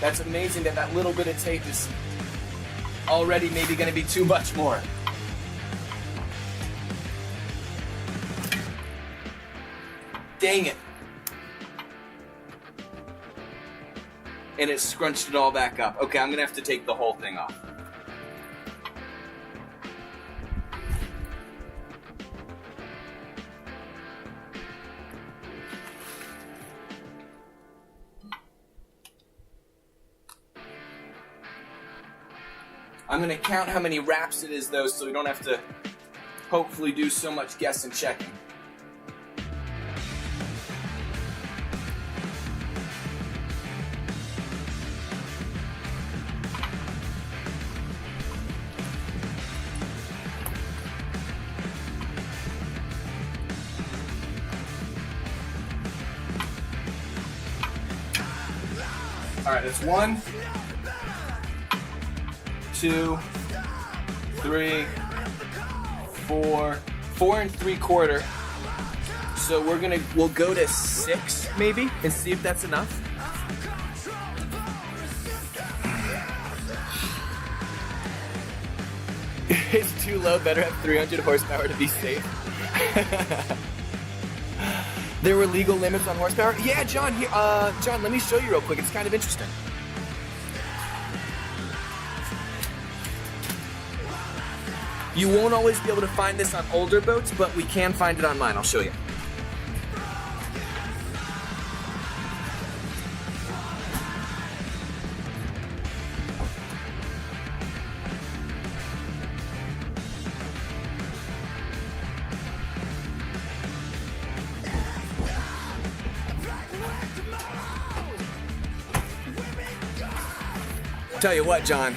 That's amazing that that little bit of tape is already maybe going to be too much more. Dang it. And it scrunched it all back up. Okay, I'm going to have to take the whole thing off. I'm going to count how many wraps it is, though, so we don't have to hopefully do so much guess and checking. All right, that's 1, 2, 3, 4, 4 3/4. So we'll go to 6 maybe and see if that's enough. It's too low, better have 300 horsepower to be safe. There were legal limits on horsepower? Yeah, John, here, John, let me show you real quick. It's kind of interesting. You won't always be able to find this on older boats, but we can find it on mine. I'll show you. Tell you what, John.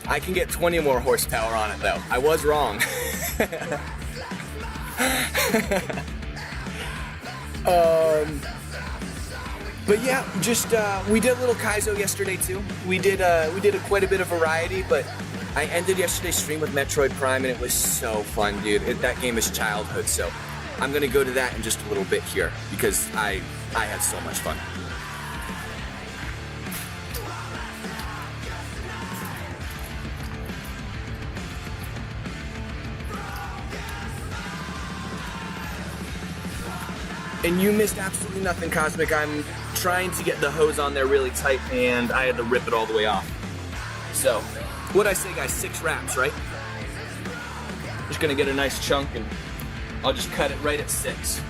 I can get 20 more horsepower on it, though. I was wrong. But yeah, just we did a little kaizo yesterday too. We did quite a bit of variety, but I ended yesterday's stream with Metroid Prime, and it was so fun, dude. That game is childhood, so I'm gonna go to that in just a little bit here because I had so much fun. And you missed absolutely nothing, Cosmic. I'm trying to get the hose on there really tight, and I had to rip it all the way off. So, what'd I say, guys? 6 wraps, right? Just gonna get a nice chunk, and I'll just cut it right at 6.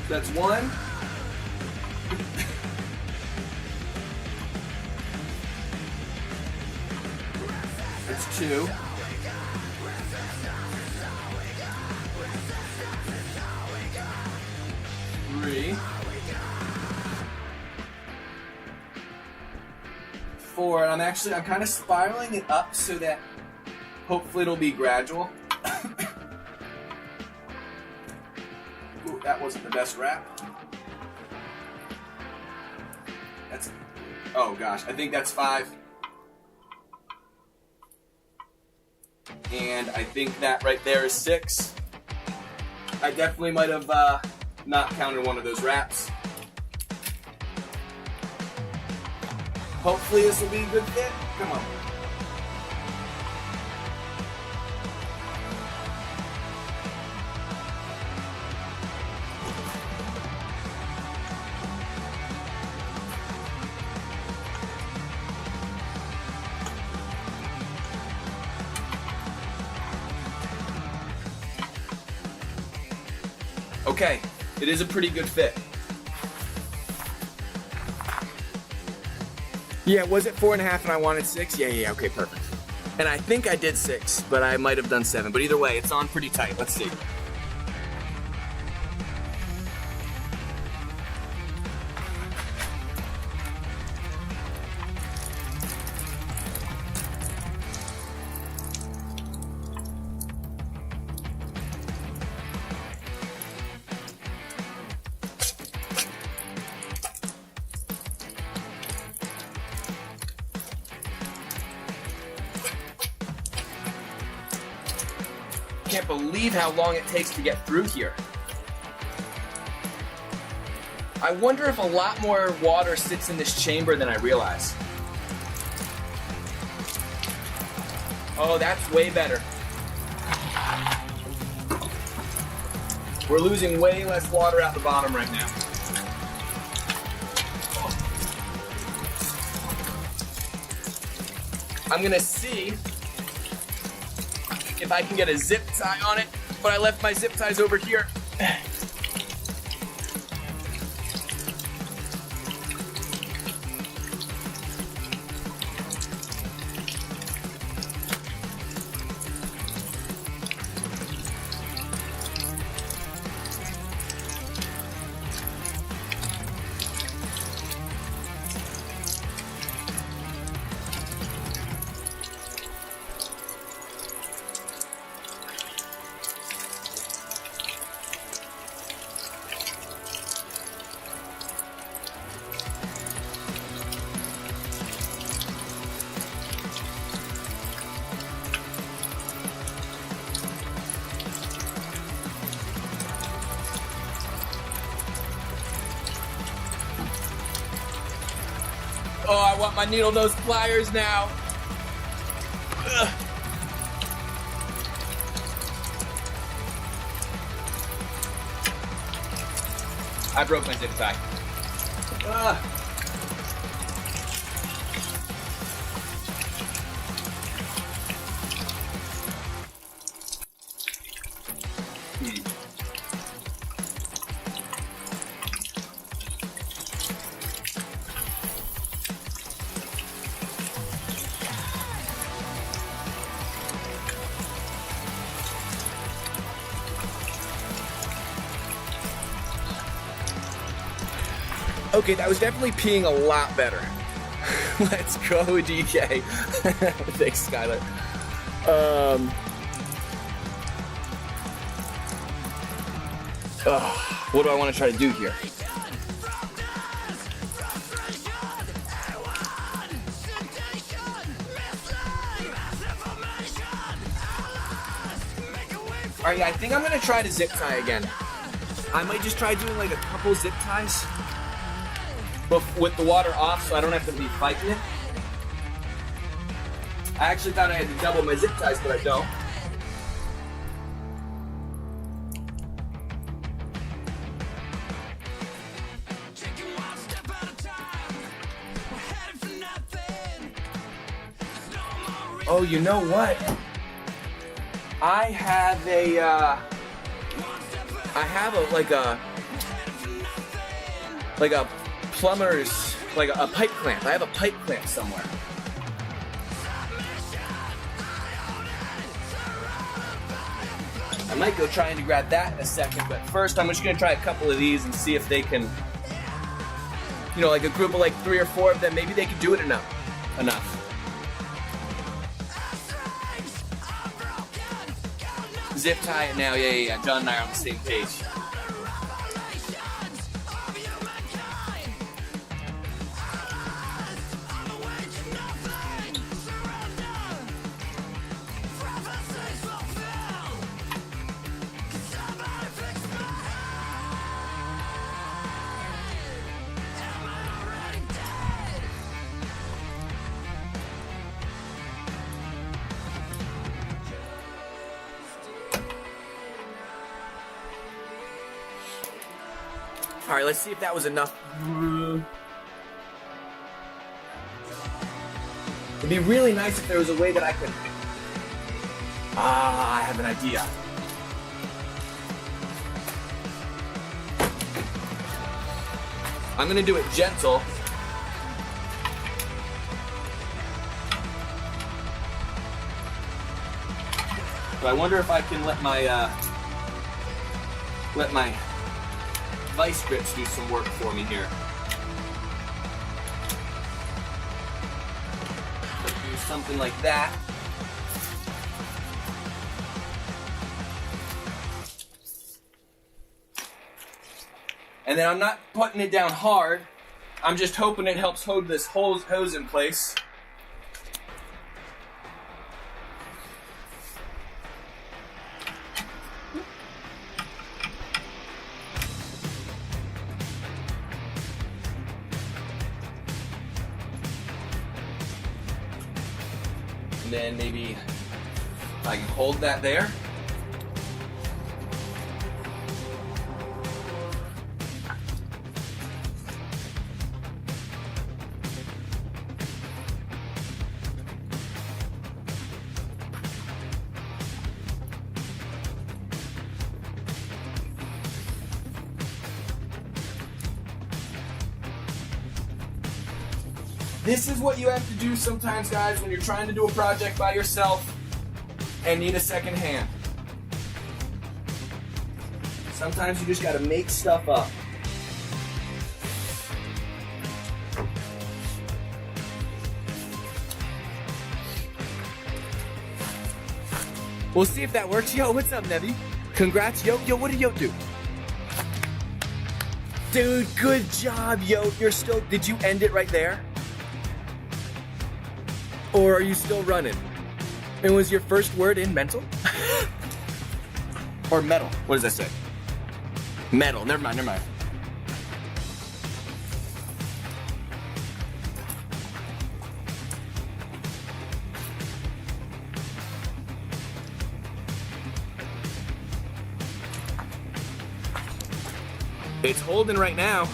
That's 1. That's 2. Three. 4. And I'm kind of spiraling it up so that hopefully it'll be gradual. Ooh, that wasn't the best wrap. Oh gosh, I think that's 5. And I think that right there is 6. I definitely might have not counted one of those wraps. Hopefully this will be a good fit. Come on. Okay, it is a pretty good fit. Yeah, was it 4.5 and I wanted 6? Yeah, okay, perfect. And I think I did 6, but I might have done 7. But either way, it's on pretty tight. Let's see. Can't believe how long it takes to get through here. I wonder if a lot more water sits in this chamber than I realize. Oh, that's way better. We're losing way less water out the bottom right now. I'm gonna see if I can get a zip tie on it, but I left my zip ties over here. Oh, I want my needle nose pliers now. Ugh. I broke my zip tie. Ugh. Okay, that was definitely peeing a lot better. Let's go, DK. Thanks, Skylar. What do I want to try to do here? All right, I think I'm gonna try to zip tie again. I might just try doing like a couple zip ties, but with the water off, so I don't have to be fighting it. I actually thought I had to double my zip ties, but I don't. Oh, you know what? I have a plumber's, like a pipe clamp. I have a pipe clamp somewhere. I might go trying to grab that in a second, but first I'm just gonna try a couple of these and see if they can, you know, like a group of like 3 or 4 of them, maybe they can do it enough. Zip tie it now, yeah. John and I are on the same page. All right, let's see if that was enough. It'd be really nice if there was a way that I could... I have an idea. I'm gonna do it gentle. So I wonder if I can let my vice grips do some work for me here. Let's do something like that. And then I'm not putting it down hard. I'm just hoping it helps hold this hose in place. And then maybe I can hold that there. This is what you have to do sometimes, guys, when you're trying to do a project by yourself and need a second hand. Sometimes you just gotta make stuff up. We'll see if that works. Yo, what's up, Nevi? Congrats, yo. Yo, what did Yo do? Dude, good job, Yo. You're still, did you end it right there? Or are you still running? And was your first word in mental? Or metal? What does that say? Metal. Never mind, never mind. It's holding right now.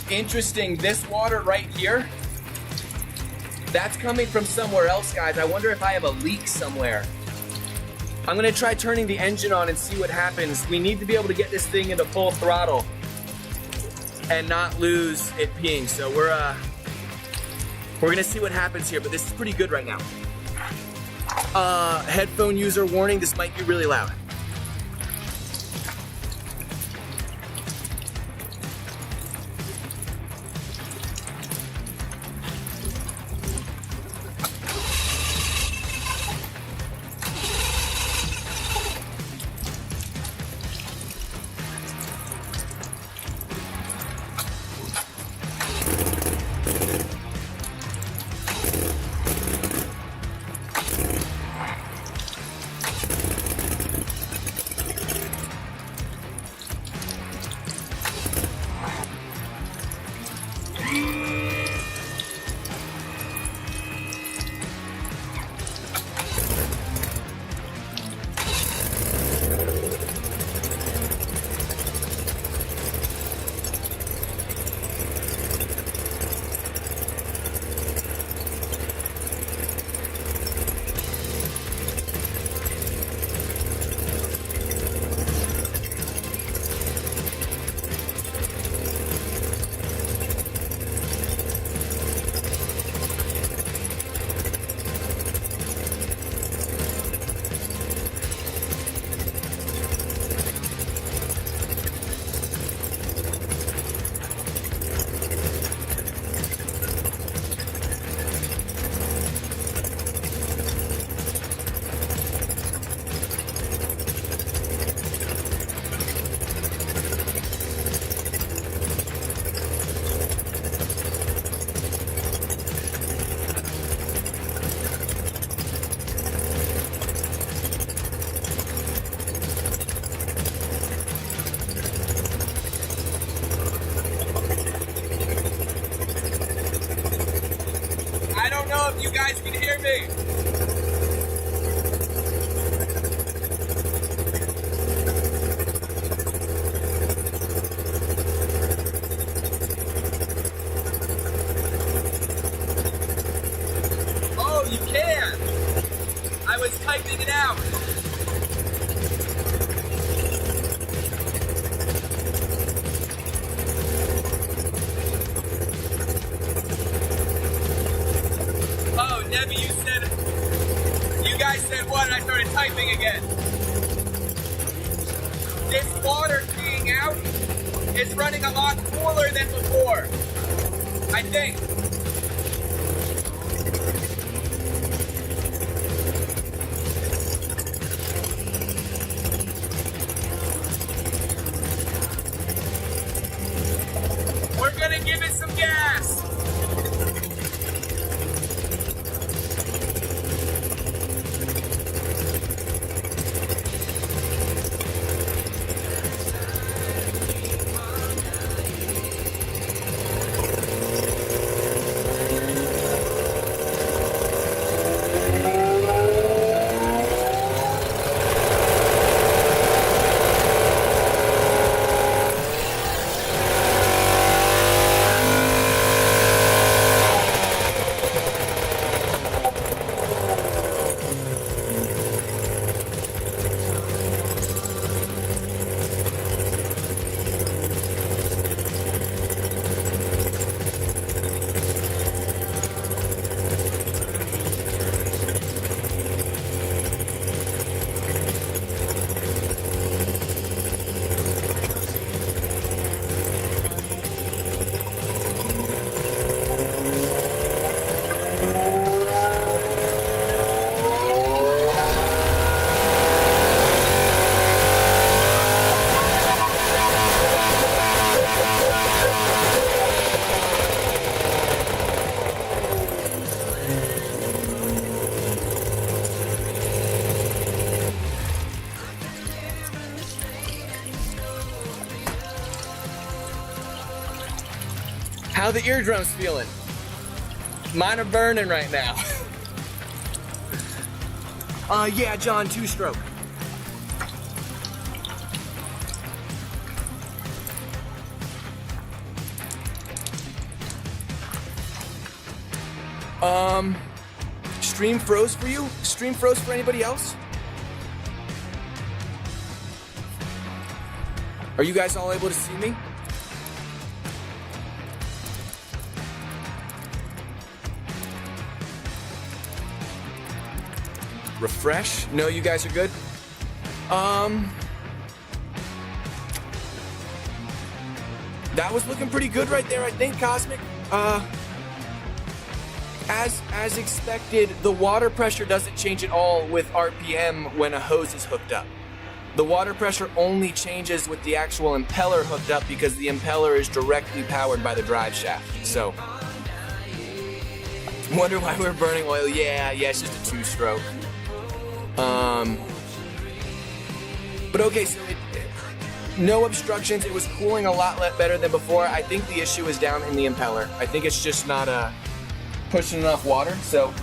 Interesting, this water right here, that's coming from somewhere else, guys. I wonder if I have a leak somewhere. I'm gonna try turning the engine on and see what happens. We need to be able to get this thing into full throttle and not lose it peeing. So we're gonna see what happens here, but this is pretty good right now. Headphone user warning, this might be really loud. know if you guys can hear me. Oh, you can. I was typing it out. Oh, Debbie, you guys said what? And I started typing again. This water being out is running a lot cooler than before, I think. We're gonna give it some gas. How the eardrums feeling? Mine are burning right now. Yeah, John, 2-stroke. Stream froze for you? Stream froze for anybody else? Are you guys all able to see me? Refresh? No, you guys are good? That was looking pretty good right there, I think, Cosmic. As expected, the water pressure doesn't change at all with RPM when a hose is hooked up. The water pressure only changes with the actual impeller hooked up because the impeller is directly powered by the drive shaft. So, wonder why we're burning oil. Yeah, it's just a 2-stroke. But okay, so no obstructions. It was cooling a lot better than before. I think the issue is down in the impeller. I think it's just not pushing enough water. So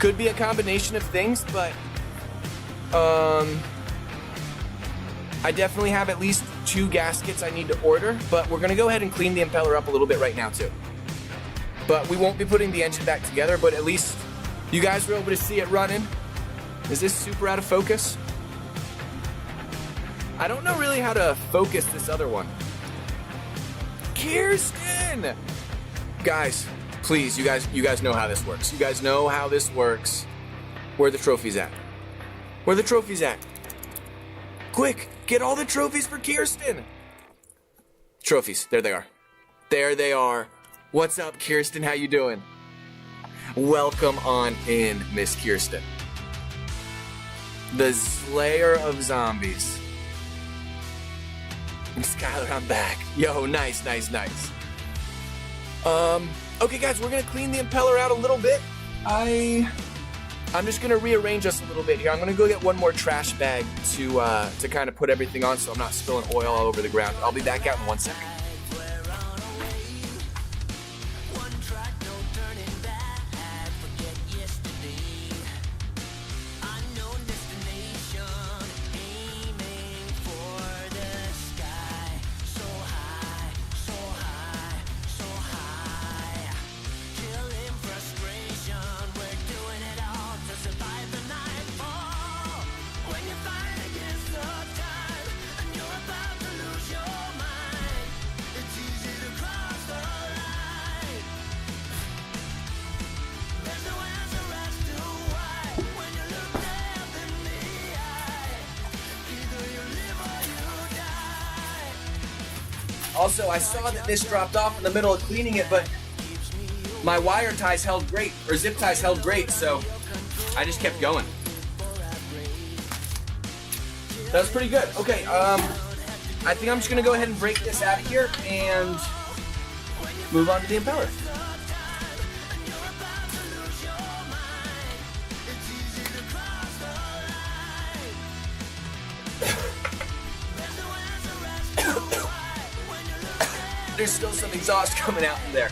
could be a combination of things, but I definitely have at least 2 gaskets I need to order. But we're gonna go ahead and clean the impeller up a little bit right now too. But we won't be putting the engine back together. But at least you guys were able to see it running. Is this super out of focus? I don't know really how to focus this other one. Kirsten! Guys, please, you guys know how this works. You guys know how this works. Where are the trophies at? Where are the trophies at? Quick, get all the trophies for Kirsten. Trophies, there they are. There they are. What's up, Kirsten? How you doing? Welcome on in, Miss Kirsten. The Slayer of Zombies. And Skylar, I'm back. Yo, nice. Okay, guys, we're gonna clean the impeller out a little bit. I'm just gonna rearrange us a little bit here. I'm gonna go get one more trash bag to kind of put everything on so I'm not spilling oil all over the ground. I'll be back out in 1 second. Also, I saw that this dropped off in the middle of cleaning it, but my wire ties held great, or zip ties held great, so I just kept going. That was pretty good. Okay, I think I'm just gonna go ahead and break this out of here and move on to the impeller. There's still some exhaust coming out from there.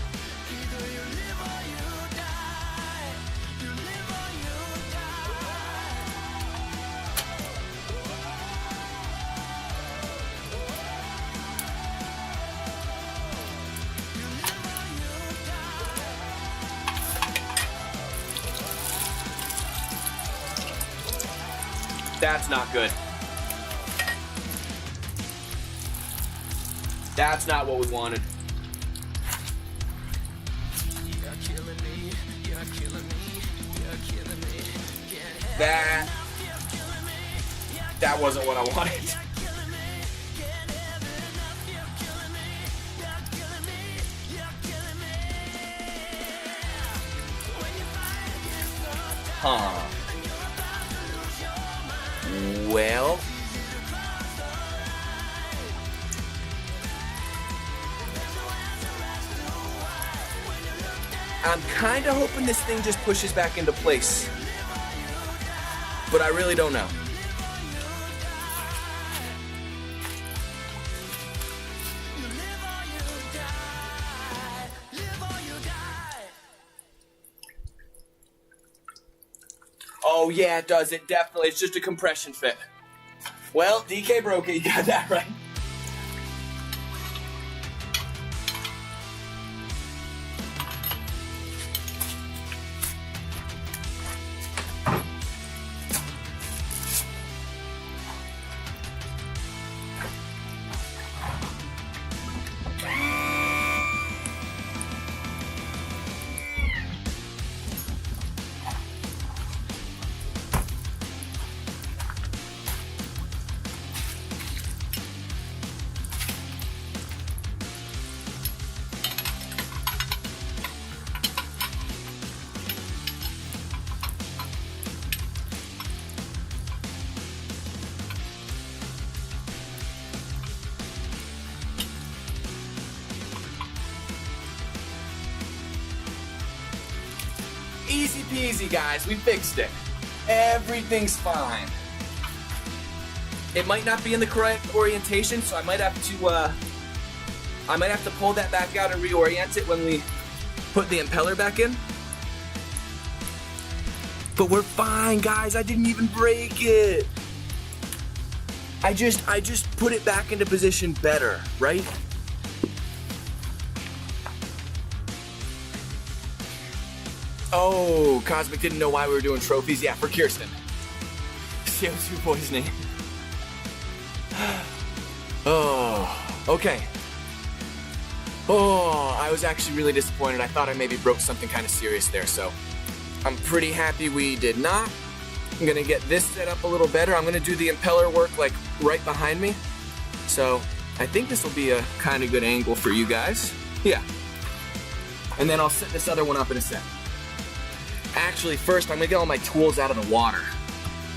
That's not good. That's not what we wanted. That wasn't what I wanted. Huh. Well, I'm kind of hoping this thing just pushes back into place, but I really don't know. Oh yeah, it does. It definitely. It's just a compression fit. Well, DK broke it. You got that right. Easy peasy, guys. We fixed it. Everything's fine. It might not be in the correct orientation, so I might have to pull that back out and reorient it when we put the impeller back in. But we're fine, guys. I didn't even break it. I just put it back into position better, right? Oh, Cosmic didn't know why we were doing trophies. Yeah, for Kirsten. CO2 poisoning. Oh, okay. Oh, I was actually really disappointed. I thought I maybe broke something kind of serious there, so I'm pretty happy we did not. I'm gonna get this set up a little better. I'm gonna do the impeller work like right behind me. So I think this will be a kind of good angle for you guys. Yeah. And then I'll set this other one up in a sec. Actually, first I'm gonna get all my tools out of the water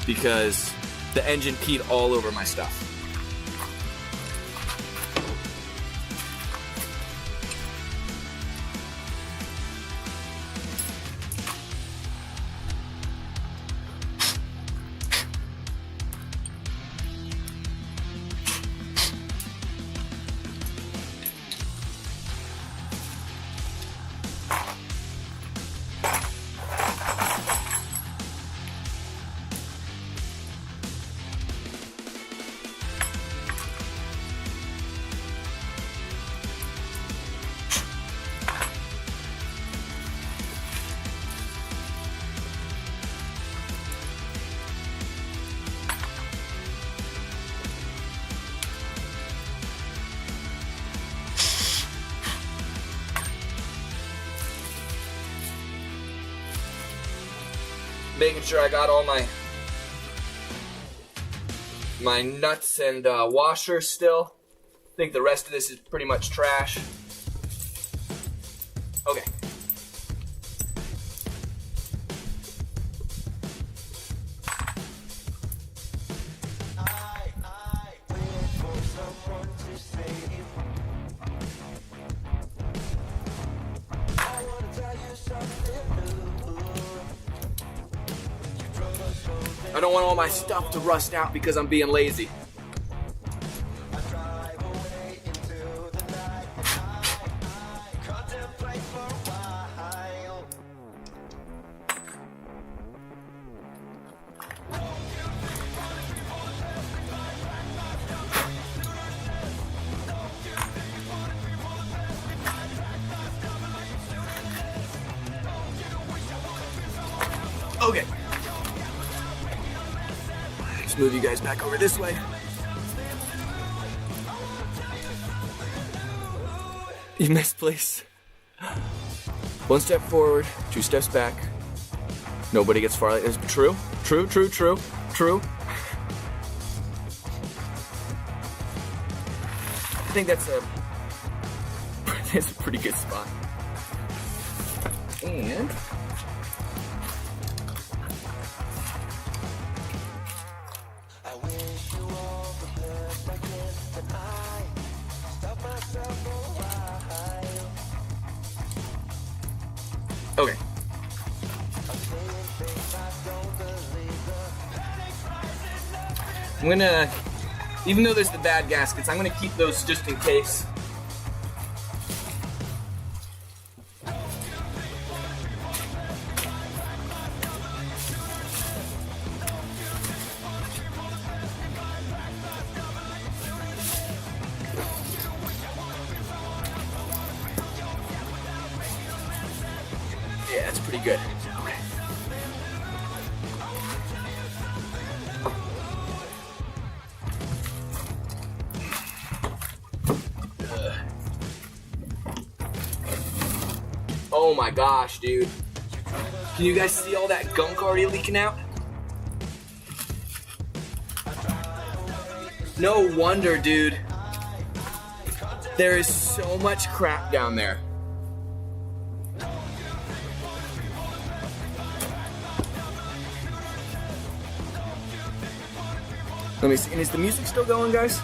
because the engine peed all over my stuff. Making sure I got all my nuts and washers still. I think the rest of this is pretty much trash. Okay. I don't want all my stuff to rust out because I'm being lazy. Okay. Let's move you guys back over this way. You misplaced. 1 step forward, 2 steps back. Nobody gets far. Is true? True, true, true, true. I think that's a pretty good spot. And okay. I'm gonna, even though there's the bad gaskets, I'm gonna keep those just in case. Yeah, that's pretty good. Okay. Oh my gosh, dude. Can you guys see all that gunk already leaking out? No wonder, dude. There is so much crap down there. Let me see. And is the music still going, guys?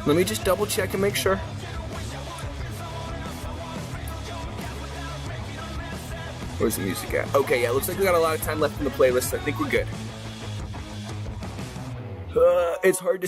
Let me just double check and make sure. Where's the music at? Okay, yeah, looks like we got a lot of time left in the playlist. I think we're good. It's hard to see.